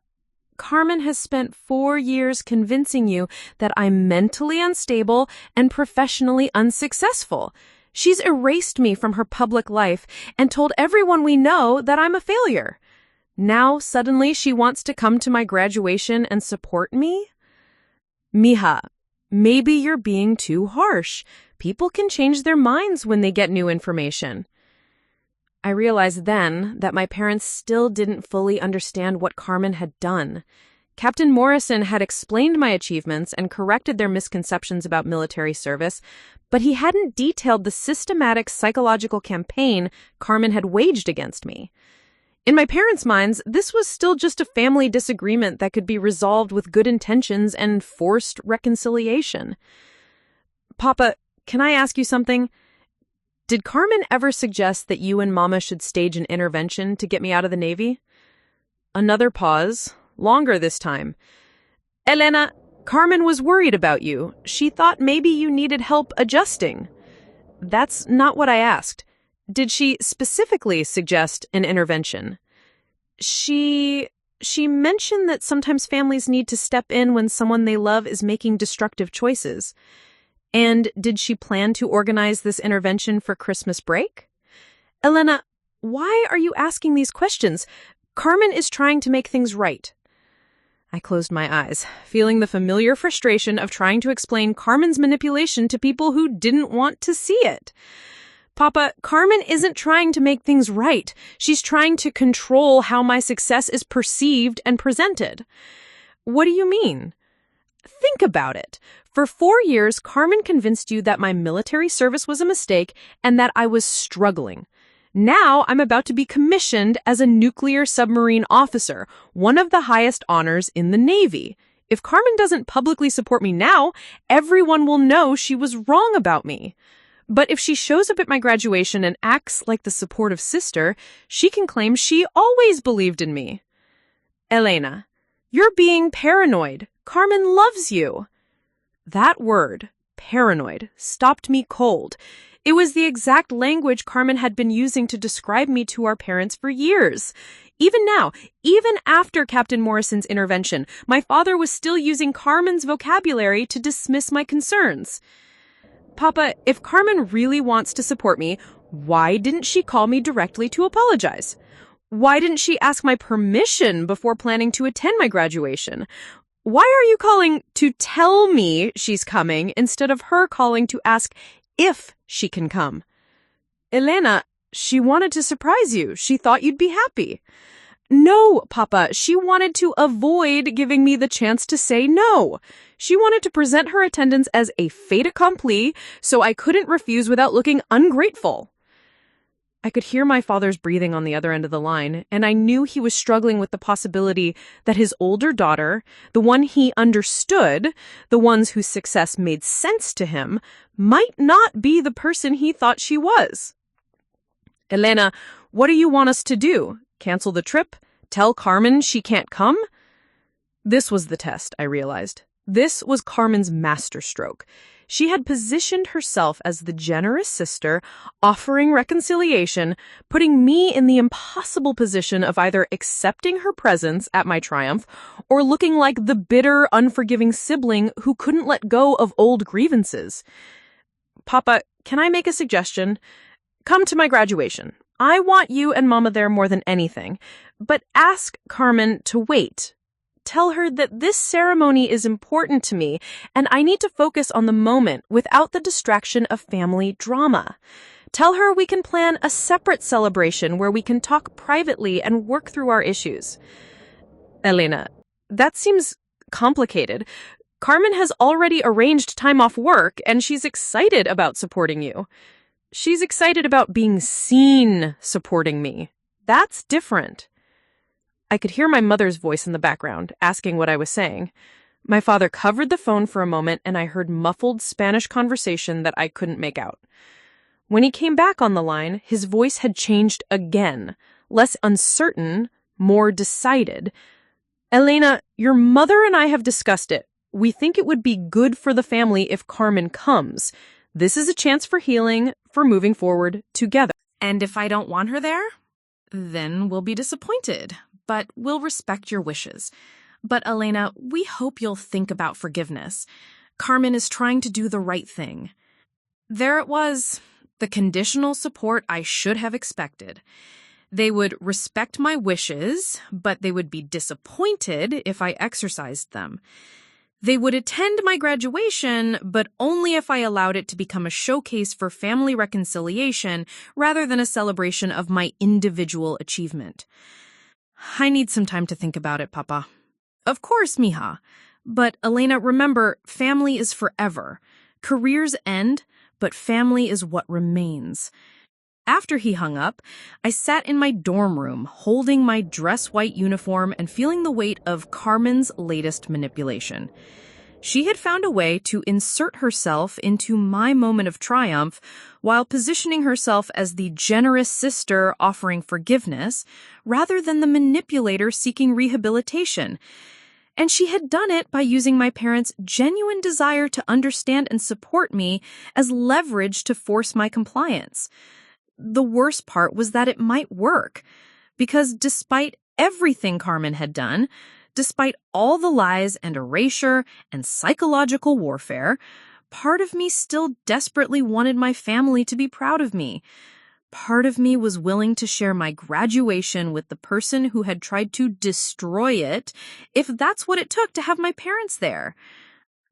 Carmen has spent 4 years convincing you that I'm mentally unstable and professionally unsuccessful. She's erased me from her public life and told everyone we know that I'm a failure. Now, suddenly, she wants to come to my graduation and support me? Mija, maybe you're being too harsh. People can change their minds when they get new information. I realized then that my parents still didn't fully understand what Carmen had done. Captain Morrison had explained my achievements and corrected their misconceptions about military service, but he hadn't detailed the systematic psychological campaign Carmen had waged against me. In my parents' minds, this was still just a family disagreement that could be resolved with good intentions and forced reconciliation. Papa, can I ask you something? Did Carmen ever suggest that you and Mama should stage an intervention to get me out of the Navy? Another pause, longer this time. Elena, Carmen was worried about you. She thought maybe you needed help adjusting. That's not what I asked. Did she specifically suggest an intervention? She mentioned that sometimes families need to step in when someone they love is making destructive choices. And did she plan to organize this intervention for Christmas break? Elena, why are you asking these questions? Carmen is trying to make things right. I closed my eyes, feeling the familiar frustration of trying to explain Carmen's manipulation to people who didn't want to see it. Papa, Carmen isn't trying to make things right. She's trying to control how my success is perceived and presented. What do you mean? Think about it. For 4 years, Carmen convinced you that my military service was a mistake and that I was struggling. Now I'm about to be commissioned as a nuclear submarine officer, one of the highest honors in the Navy. If Carmen doesn't publicly support me now, everyone will know she was wrong about me. But if she shows up at my graduation and acts like the supportive sister, she can claim she always believed in me. Elena, you're being paranoid. Carmen loves you. That word, paranoid, stopped me cold. It was the exact language Carmen had been using to describe me to our parents for years. Even now, even after Captain Morrison's intervention, my father was still using Carmen's vocabulary to dismiss my concerns. Papa, if Carmen really wants to support me, why didn't she call me directly to apologize? Why didn't she ask my permission before planning to attend my graduation? Why are you calling to tell me she's coming instead of her calling to ask if she can come? Elena, she wanted to surprise you. She thought you'd be happy. No, Papa, she wanted to avoid giving me the chance to say no. She wanted to present her attendance as a fait accompli, so I couldn't refuse without looking ungrateful. I could hear my father's breathing on the other end of the line, and I knew he was struggling with the possibility that his older daughter, the one he understood, the ones whose success made sense to him, might not be the person he thought she was. Elena, what do you want us to do? Cancel the trip? Tell Carmen she can't come? This was the test, I realized. This was Carmen's masterstroke. She had positioned herself as the generous sister, offering reconciliation, putting me in the impossible position of either accepting her presence at my triumph or looking like the bitter, unforgiving sibling who couldn't let go of old grievances. Papa, can I make a suggestion? Come to my graduation. I want you and Mama there more than anything, but ask Carmen to wait. Tell her that this ceremony is important to me, and I need to focus on the moment without the distraction of family drama. Tell her we can plan a separate celebration where we can talk privately and work through our issues. Elena, that seems complicated. Carmen has already arranged time off work, and she's excited about supporting you. She's excited about being seen supporting me. That's different. I could hear my mother's voice in the background, asking what I was saying. My father covered the phone for a moment, and I heard muffled Spanish conversation that I couldn't make out. When he came back on the line, his voice had changed again, less uncertain, more decided. Elena, your mother and I have discussed it. We think it would be good for the family if Carmen comes. This is a chance for healing, for moving forward together. And if I don't want her there, then we'll be disappointed. But we'll respect your wishes. But Elena, we hope you'll think about forgiveness. Carmen is trying to do the right thing. There it was, the conditional support I should have expected. They would respect my wishes, but they would be disappointed if I exercised them. They would attend my graduation, but only if I allowed it to become a showcase for family reconciliation rather than a celebration of my individual achievement. I need some time to think about it, Papa. Of course, mija. But, Elena, remember, family is forever. Careers end, but family is what remains. After he hung up, I sat in my dorm room, holding my dress-white uniform and feeling the weight of Carmen's latest manipulation. She had found a way to insert herself into my moment of triumph while positioning herself as the generous sister offering forgiveness rather than the manipulator seeking rehabilitation. And she had done it by using my parents' genuine desire to understand and support me as leverage to force my compliance. The worst part was that it might work, because despite everything Carmen had done, despite all the lies and erasure and psychological warfare, part of me still desperately wanted my family to be proud of me. Part of me was willing to share my graduation with the person who had tried to destroy it, if that's what it took to have my parents there.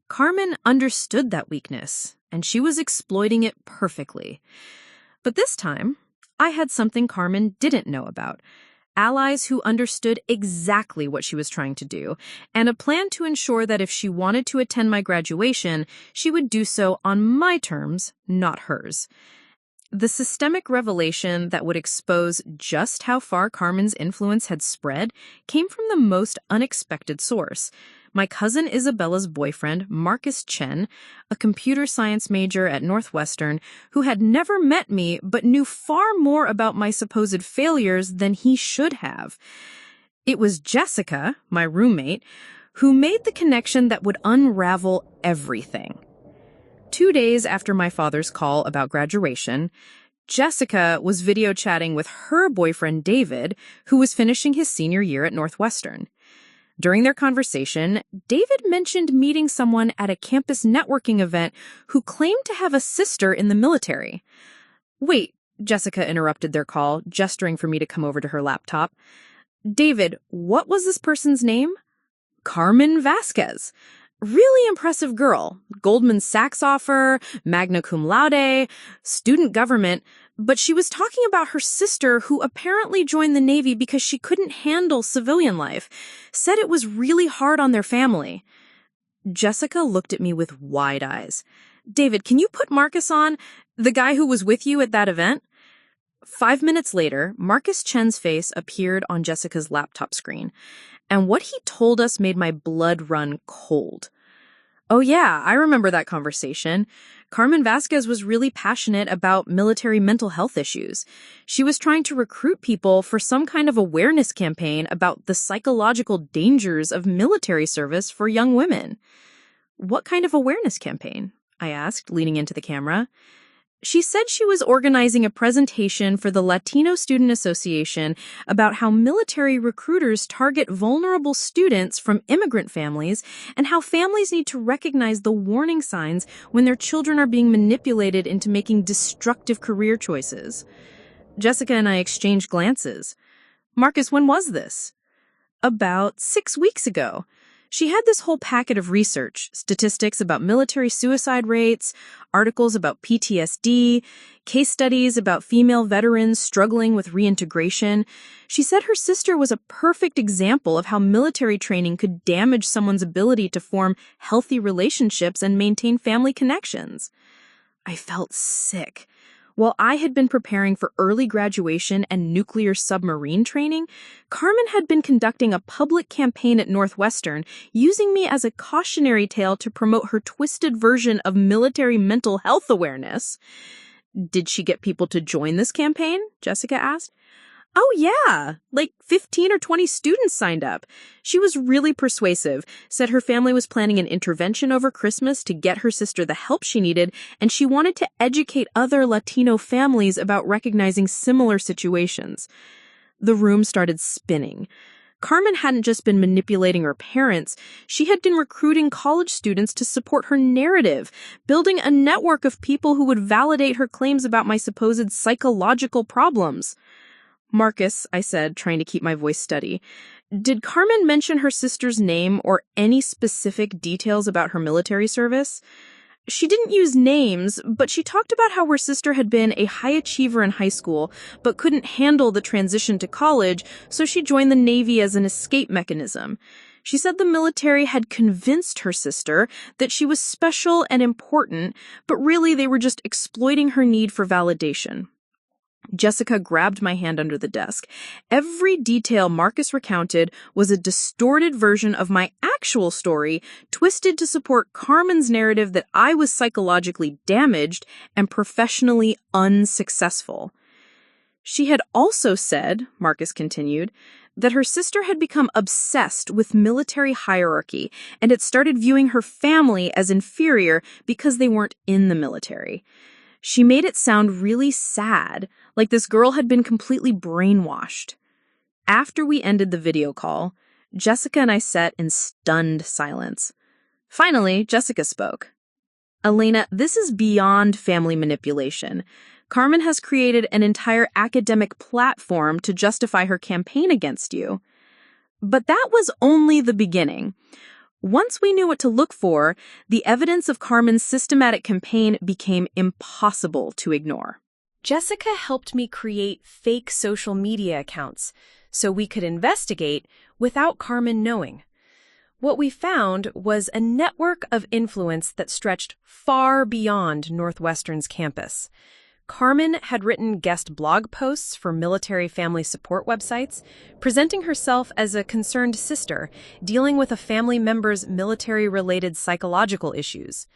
Carmen understood that weakness, and she was exploiting it perfectly. But this time, I had something Carmen didn't know about. Allies who understood exactly what she was trying to do, and a plan to ensure that if she wanted to attend my graduation, she would do so on my terms, not hers. The systemic revelation that would expose just how far Carmen's influence had spread came from the most unexpected source. My cousin Isabella's boyfriend, Marcus Chen, a computer science major at Northwestern, who had never met me but knew far more about my supposed failures than he should have. It was Jessica, my roommate, who made the connection that would unravel everything. 2 days after my father's call about graduation, Jessica was video chatting with her boyfriend David, who was finishing his senior year at Northwestern. During their conversation, David mentioned meeting someone at a campus networking event who claimed to have a sister in the military. "Wait," Jessica interrupted their call, gesturing for me to come over to her laptop. "David, what was this person's name?" "Carmen Vasquez. Really impressive girl. Goldman Sachs offer, magna cum laude, student government, but she was talking about her sister who apparently joined the Navy because she couldn't handle civilian life. Said it was really hard on their family." Jessica looked at me with wide eyes. "David, can you put Marcus on? The guy who was with you at that event?" 5 minutes later, Marcus Chen's face appeared on Jessica's laptop screen, and what he told us made my blood run cold. "Oh yeah, I remember that conversation. Carmen Vasquez was really passionate about military mental health issues. She was trying to recruit people for some kind of awareness campaign about the psychological dangers of military service for young women." "What kind of awareness campaign?" I asked, leaning into the camera. "She said she was organizing a presentation for the Latino Student Association about how military recruiters target vulnerable students from immigrant families and how families need to recognize the warning signs when their children are being manipulated into making destructive career choices." Jessica and I exchanged glances. "Marcus, when was this?" "About 6 weeks ago. She had this whole packet of research, statistics about military suicide rates, articles about PTSD, case studies about female veterans struggling with reintegration. She said her sister was a perfect example of how military training could damage someone's ability to form healthy relationships and maintain family connections." I felt sick. While I had been preparing for early graduation and nuclear submarine training, Carmen had been conducting a public campaign at Northwestern, using me as a cautionary tale to promote her twisted version of military mental health awareness. "Did she get people to join this campaign?" Jessica asked. "Oh yeah, like 15 or 20 students signed up. She was really persuasive, said her family was planning an intervention over Christmas to get her sister the help she needed, and she wanted to educate other Latino families about recognizing similar situations." The room started spinning. Carmen hadn't just been manipulating her parents, she had been recruiting college students to support her narrative, building a network of people who would validate her claims about my supposed psychological problems. "Marcus," I said, trying to keep my voice steady, "did Carmen mention her sister's name or any specific details about her military service?" "She didn't use names, but she talked about how her sister had been a high achiever in high school, but couldn't handle the transition to college, so she joined the Navy as an escape mechanism. She said the military had convinced her sister that she was special and important, but really they were just exploiting her need for validation." Jessica grabbed my hand under the desk. Every detail Marcus recounted was a distorted version of my actual story, twisted to support Carmen's narrative that I was psychologically damaged and professionally unsuccessful. "She had also said," Marcus continued, "that her sister had become obsessed with military hierarchy and had started viewing her family as inferior because they weren't in the military. She made it sound really sad, like this girl had been completely brainwashed." After we ended the video call, Jessica and I sat in stunned silence. Finally, Jessica spoke. "Elena, this is beyond family manipulation. Carmen has created an entire academic platform to justify her campaign against you. But that was only the beginning. Once we knew what to look for, the evidence of Carmen's systematic campaign became impossible to ignore. Jessica helped me create fake social media accounts so we could investigate without Carmen knowing. What we found was a network of influence that stretched far beyond Northwestern's campus. Carmen had written guest blog posts for military family support websites, presenting herself as a concerned sister dealing with a family member's military-related psychological issues.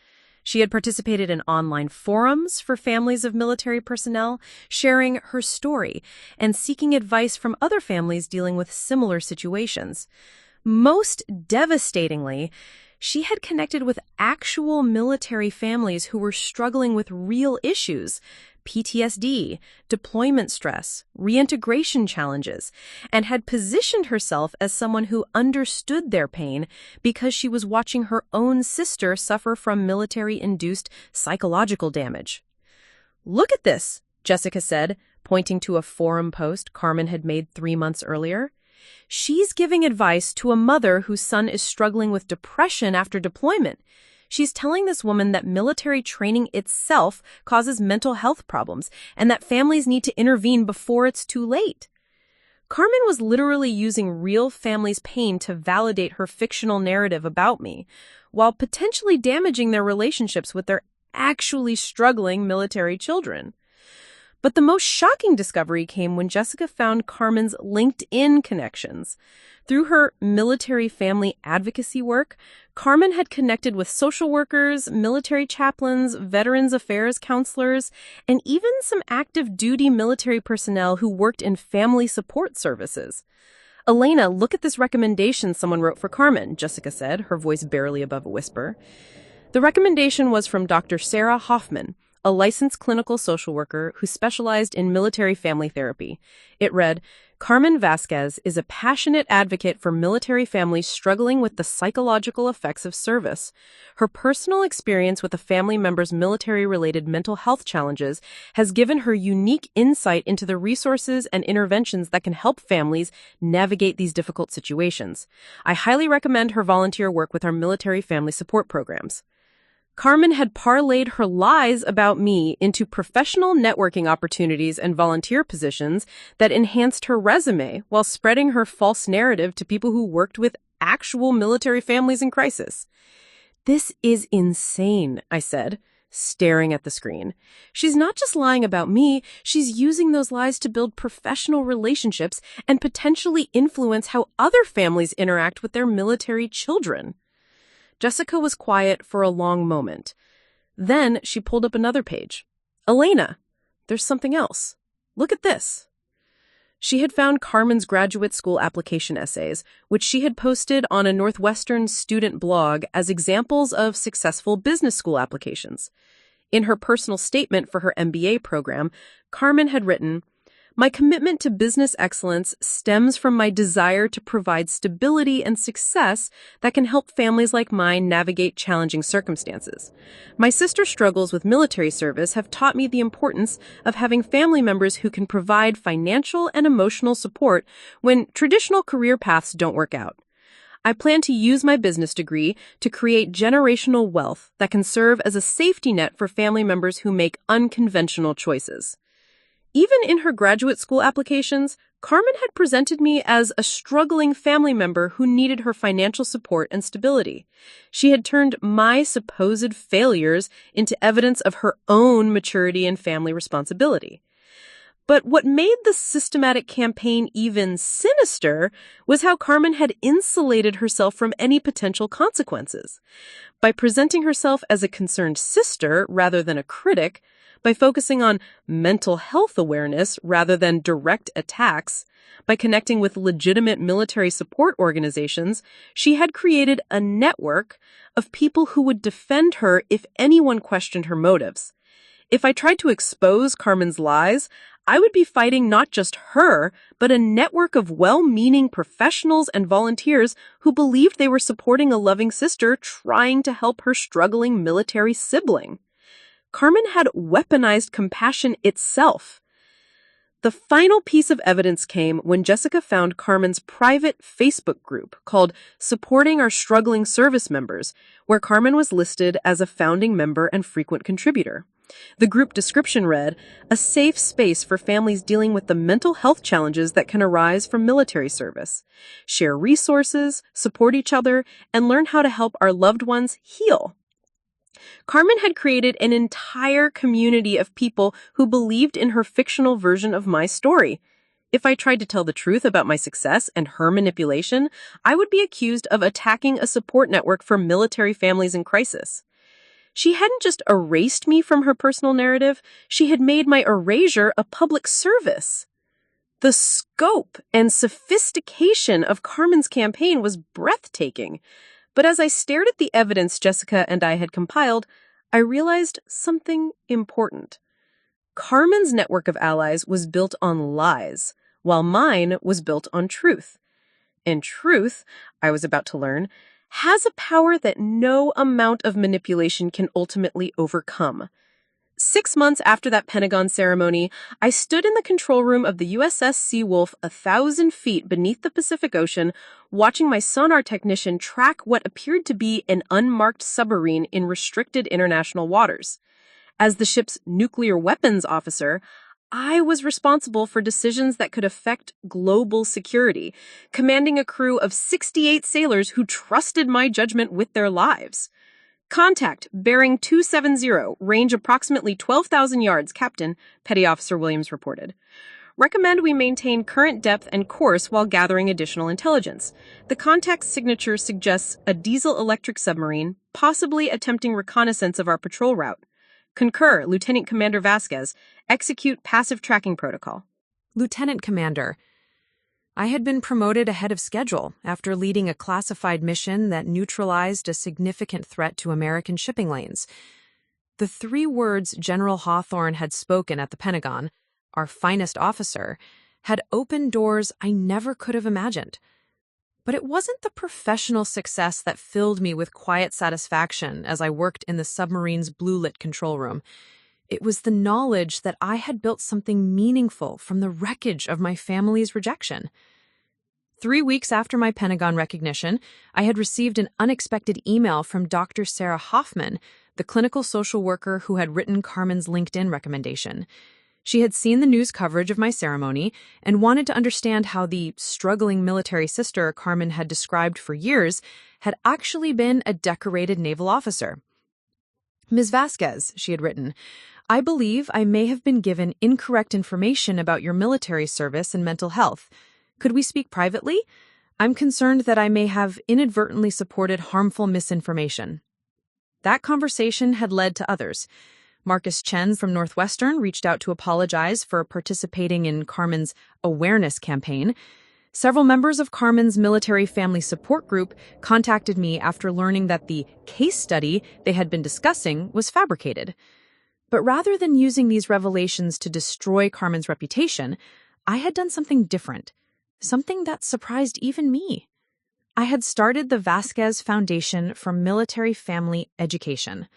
She had participated in online forums for families of military personnel, sharing her story and seeking advice from other families dealing with similar situations. Most devastatingly, she had connected with actual military families who were struggling with real issues, PTSD, deployment stress, reintegration challenges, and had positioned herself as someone who understood their pain because she was watching her own sister suffer from military-induced psychological damage. "Look at this," Jessica said, pointing to a forum post Carmen had made 3 months earlier. "She's giving advice to a mother whose son is struggling with depression after deployment. She's telling this woman that military training itself causes mental health problems and that families need to intervene before it's too late." Carmen was literally using real families' pain to validate her fictional narrative about me, while potentially damaging their relationships with their actually struggling military children. But the most shocking discovery came when Jessica found Carmen's LinkedIn connections. Through her military family advocacy work, Carmen had connected with social workers, military chaplains, veterans affairs counselors, and even some active duty military personnel who worked in family support services. "Elena, look at this recommendation someone wrote for Carmen," Jessica said, her voice barely above a whisper. The recommendation was from Dr. Sarah Hoffman, a licensed clinical social worker who specialized in military family therapy. It read, "Carmen Vasquez is a passionate advocate for military families struggling with the psychological effects of service. Her personal experience with a family member's military-related mental health challenges has given her unique insight into the resources and interventions that can help families navigate these difficult situations. I highly recommend her volunteer work with our military family support programs." Carmen had parlayed her lies about me into professional networking opportunities and volunteer positions that enhanced her resume while spreading her false narrative to people who worked with actual military families in crisis. "This is insane," I said, staring at the screen. "She's not just lying about me, she's using those lies to build professional relationships and potentially influence how other families interact with their military children." Jessica was quiet for a long moment. Then she pulled up another page. "Elena, there's something else. Look at this." She had found Carmen's graduate school application essays, which she had posted on a Northwestern student blog as examples of successful business school applications. In her personal statement for her MBA program, Carmen had written, "My commitment to business excellence stems from my desire to provide stability and success that can help families like mine navigate challenging circumstances. My sister's struggles with military service have taught me the importance of having family members who can provide financial and emotional support when traditional career paths don't work out. I plan to use my business degree to create generational wealth that can serve as a safety net for family members who make unconventional choices." Even in her graduate school applications, Carmen had presented me as a struggling family member who needed her financial support and stability. She had turned my supposed failures into evidence of her own maturity and family responsibility. But what made the systematic campaign even sinister was how Carmen had insulated herself from any potential consequences. By presenting herself as a concerned sister rather than a critic, by focusing on mental health awareness rather than direct attacks, by connecting with legitimate military support organizations, she had created a network of people who would defend her if anyone questioned her motives. If I tried to expose Carmen's lies, I would be fighting not just her, but a network of well-meaning professionals and volunteers who believed they were supporting a loving sister trying to help her struggling military sibling. Carmen had weaponized compassion itself. The final piece of evidence came when Jessica found Carmen's private Facebook group called Supporting Our Struggling Service Members, where Carmen was listed as a founding member and frequent contributor. The group description read, "A safe space for families dealing with the mental health challenges that can arise from military service. Share resources, support each other, and learn how to help our loved ones heal." Carmen had created an entire community of people who believed in her fictional version of my story. If I tried to tell the truth about my success and her manipulation, I would be accused of attacking a support network for military families in crisis. She hadn't just erased me from her personal narrative, she had made my erasure a public service. The scope and sophistication of Carmen's campaign was breathtaking. But as I stared at the evidence Jessica and I had compiled, I realized something important. Carmen's network of allies was built on lies, while mine was built on truth. And truth, I was about to learn, has a power that no amount of manipulation can ultimately overcome. 6 months after that Pentagon ceremony, I stood in the control room of the USS Seawolf 1,000 feet beneath the Pacific Ocean, watching my sonar technician track what appeared to be an unmarked submarine in restricted international waters. As the ship's nuclear weapons officer, I was responsible for decisions that could affect global security, commanding a crew of 68 sailors who trusted my judgment with their lives. "Contact, bearing 270, range approximately 12,000 yards, Captain," Petty Officer Williams reported. "Recommend we maintain current depth and course while gathering additional intelligence. The contact's signature suggests a diesel-electric submarine, possibly attempting reconnaissance of our patrol route. Concur, Lieutenant Commander Vasquez. Execute passive tracking protocol." Lieutenant Commander, I had been promoted ahead of schedule after leading a classified mission that neutralized a significant threat to American shipping lanes. The 3 words General Hawthorne had spoken at the Pentagon, "our finest officer," had opened doors I never could have imagined. But it wasn't the professional success that filled me with quiet satisfaction as I worked in the submarine's blue-lit control room. It was the knowledge that I had built something meaningful from the wreckage of my family's rejection. 3 weeks after my Pentagon recognition, I had received an unexpected email from Dr. Sarah Hoffman, the clinical social worker who had written Carmen's LinkedIn recommendation. She had seen the news coverage of my ceremony and wanted to understand how the struggling military sister Carmen had described for years had actually been a decorated naval officer. "Ms. Vasquez," she had written, "I believe I may have been given incorrect information about your military service and mental health. Could we speak privately? I'm concerned that I may have inadvertently supported harmful misinformation." That conversation had led to others. Marcus Chen from Northwestern reached out to apologize for participating in Carmen's awareness campaign. Several members of Carmen's military family support group contacted me after learning that the case study they had been discussing was fabricated. But rather than using these revelations to destroy Carmen's reputation, I had done something different, something that surprised even me. I had started the Vasquez Foundation for Military Family Education.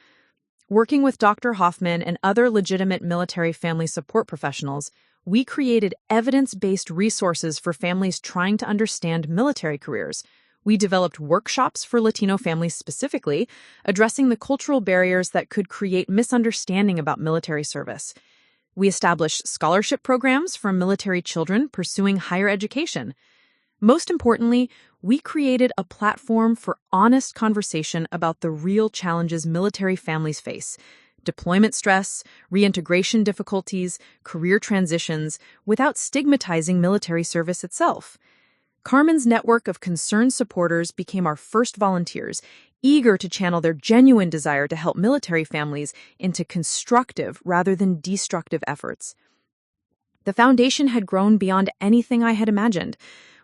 Working with Dr. Hoffman and other legitimate military family support professionals, we created evidence-based resources for families trying to understand military careers. We developed workshops for Latino families specifically, addressing the cultural barriers that could create misunderstanding about military service. We established scholarship programs for military children pursuing higher education. Most importantly, we created a platform for honest conversation about the real challenges military families face: deployment stress, reintegration difficulties, career transitions, without stigmatizing military service itself. Carmen's network of concerned supporters became our first volunteers, eager to channel their genuine desire to help military families into constructive rather than destructive efforts. The foundation had grown beyond anything I had imagined.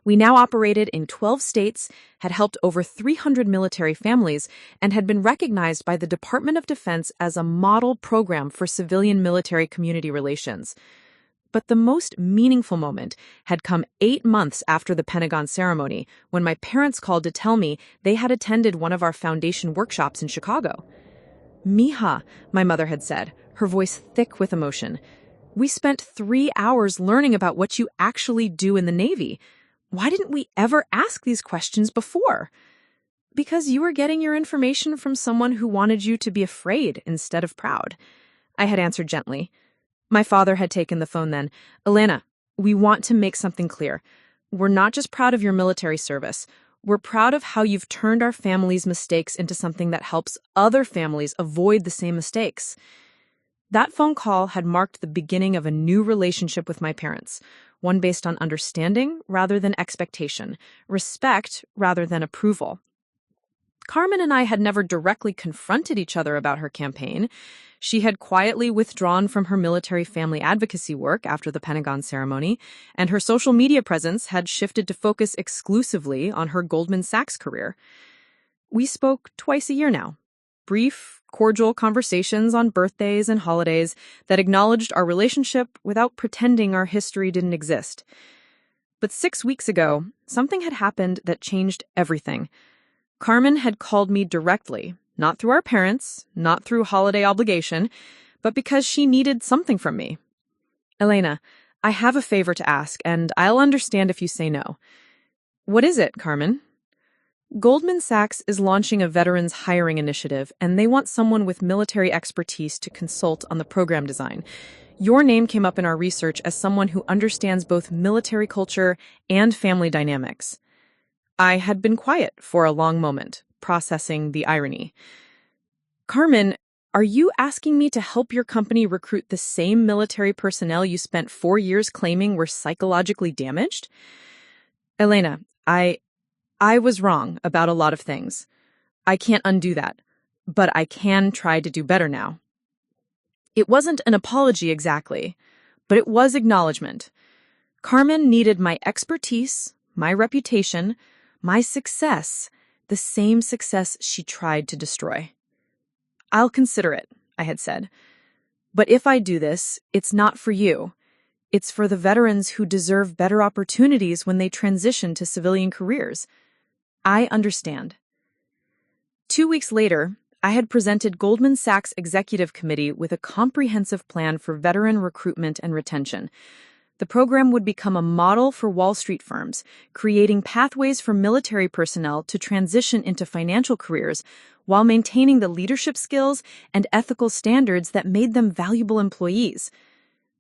We now operated in 12 states, had helped over 300 military families, and had been recognized by the Department of Defense as a model program for civilian-military community relations. But the most meaningful moment had come 8 months after the Pentagon ceremony, when my parents called to tell me they had attended one of our foundation workshops in Chicago. "Mija," my mother had said, her voice thick with emotion. "We spent 3 hours learning about what you actually do in the Navy. Why didn't we ever ask these questions before?" "Because you were getting your information from someone who wanted you to be afraid instead of proud," I had answered gently. My father had taken the phone then. "Elena, we want to make something clear. We're not just proud of your military service. We're proud of how you've turned our family's mistakes into something that helps other families avoid the same mistakes." That phone call had marked the beginning of a new relationship with my parents, one based on understanding rather than expectation, respect rather than approval. Carmen and I had never directly confronted each other about her campaign. She had quietly withdrawn from her military family advocacy work after the Pentagon ceremony, and her social media presence had shifted to focus exclusively on her Goldman Sachs career. We spoke twice a year now. Brief, cordial conversations on birthdays and holidays that acknowledged our relationship without pretending our history didn't exist. But 6 weeks ago, something had happened that changed everything. Carmen had called me directly, not through our parents, not through holiday obligation, but because she needed something from me. "Elena, I have a favor to ask, and I'll understand if you say no." "What is it, Carmen?" "Goldman Sachs is launching a veterans hiring initiative, and they want someone with military expertise to consult on the program design. Your name came up in our research as someone who understands both military culture and family dynamics." I had been quiet for a long moment, processing the irony. "Carmen, are you asking me to help your company recruit the same military personnel you spent 4 years claiming were psychologically damaged?" "Elena, I was wrong about a lot of things. I can't undo that, but I can try to do better now." It wasn't an apology exactly, but it was acknowledgement. Carmen needed my expertise, my reputation, my success, the same success she tried to destroy. "I'll consider it," I had said. "But if I do this, it's not for you. It's for the veterans who deserve better opportunities when they transition to civilian careers. I understand." 2 weeks later, I had presented Goldman Sachs Executive Committee with a comprehensive plan for veteran recruitment and retention. The program would become a model for Wall Street firms, creating pathways for military personnel to transition into financial careers while maintaining the leadership skills and ethical standards that made them valuable employees.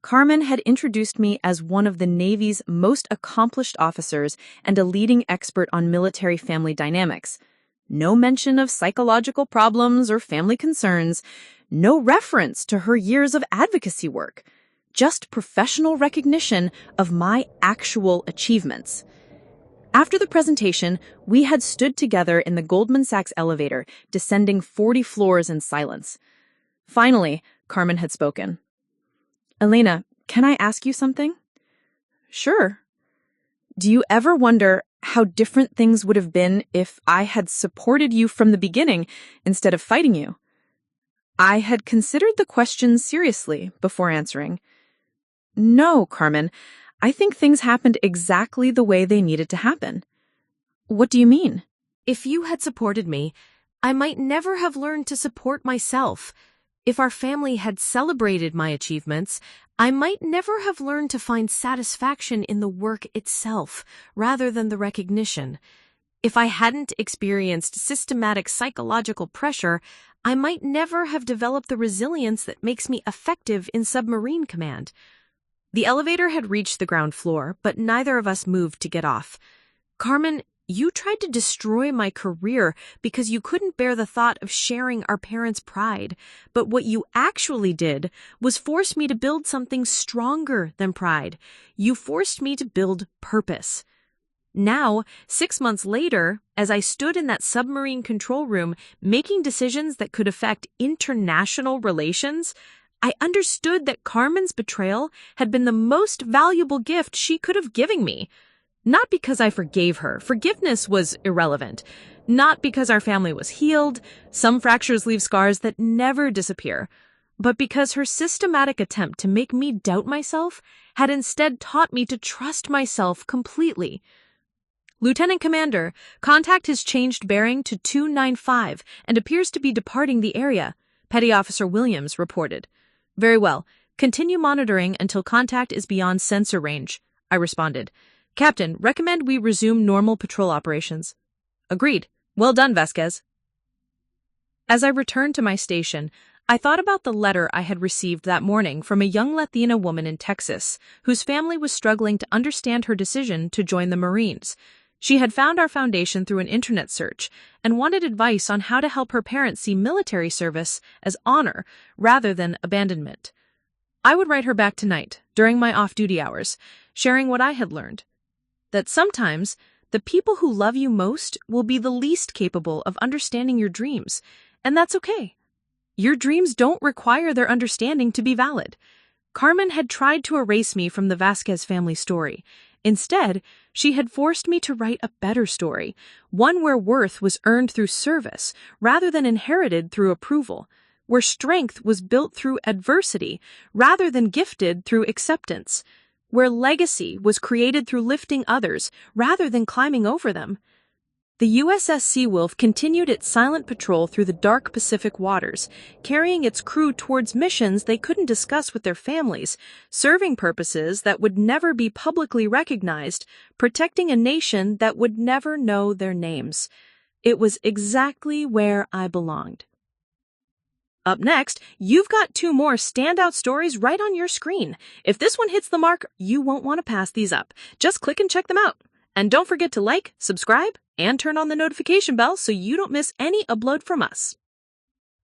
Carmen had introduced me as one of the Navy's most accomplished officers and a leading expert on military family dynamics. No mention of psychological problems or family concerns, no reference to her years of advocacy work. Just professional recognition of my actual achievements. After the presentation, we had stood together in the Goldman Sachs elevator, descending 40 floors in silence. Finally, Carmen had spoken. "Elena, can I ask you something?" "Sure." "Do you ever wonder how different things would have been if I had supported you from the beginning instead of fighting you?" I had considered the question seriously before answering. "No, Carmen, I think things happened exactly the way they needed to happen." "What do you mean?" If you had supported me, I might never have learned to support myself. If our family had celebrated my achievements, I might never have learned to find satisfaction in the work itself, rather than the recognition. If I hadn't experienced systematic psychological pressure, I might never have developed the resilience that makes me effective in submarine command. The elevator had reached the ground floor, but neither of us moved to get off. "Carmen, you tried to destroy my career because you couldn't bear the thought of sharing our parents' pride. But what you actually did was force me to build something stronger than pride. You forced me to build purpose." Now, 6 months later, as I stood in that submarine control room making decisions that could affect international relations, I understood that Carmen's betrayal had been the most valuable gift she could have given me. Not because I forgave her. Forgiveness was irrelevant. Not because our family was healed. Some fractures leave scars that never disappear. But because her systematic attempt to make me doubt myself had instead taught me to trust myself completely. "Lieutenant Commander, contact has changed bearing to 295 and appears to be departing the area," Petty Officer Williams reported. Very well. Continue monitoring until contact is beyond sensor range, I responded. Captain, recommend we resume normal patrol operations. Agreed. Well done, Vasquez. As I returned to my station, I thought about the letter I had received that morning from a young Latina woman in Texas, whose family was struggling to understand her decision to join the Marines. She had found our foundation through an internet search and wanted advice on how to help her parents see military service as honor rather than abandonment. I would write her back tonight, during my off-duty hours, sharing what I had learned. That sometimes, the people who love you most will be the least capable of understanding your dreams, and that's okay. Your dreams don't require their understanding to be valid. Carmen had tried to erase me from the Vasquez family story. Instead, she had forced me to write a better story, one where worth was earned through service rather than inherited through approval, where strength was built through adversity rather than gifted through acceptance, where legacy was created through lifting others rather than climbing over them. The USS Seawolf continued its silent patrol through the dark Pacific waters, carrying its crew towards missions they couldn't discuss with their families, serving purposes that would never be publicly recognized, protecting a nation that would never know their names. It was exactly where I belonged. Up next, you've got 2 more standout stories right on your screen. If this one hits the mark, you won't want to pass these up. Just click and check them out. And don't forget to like, subscribe, and turn on the notification bell so you don't miss any upload from us.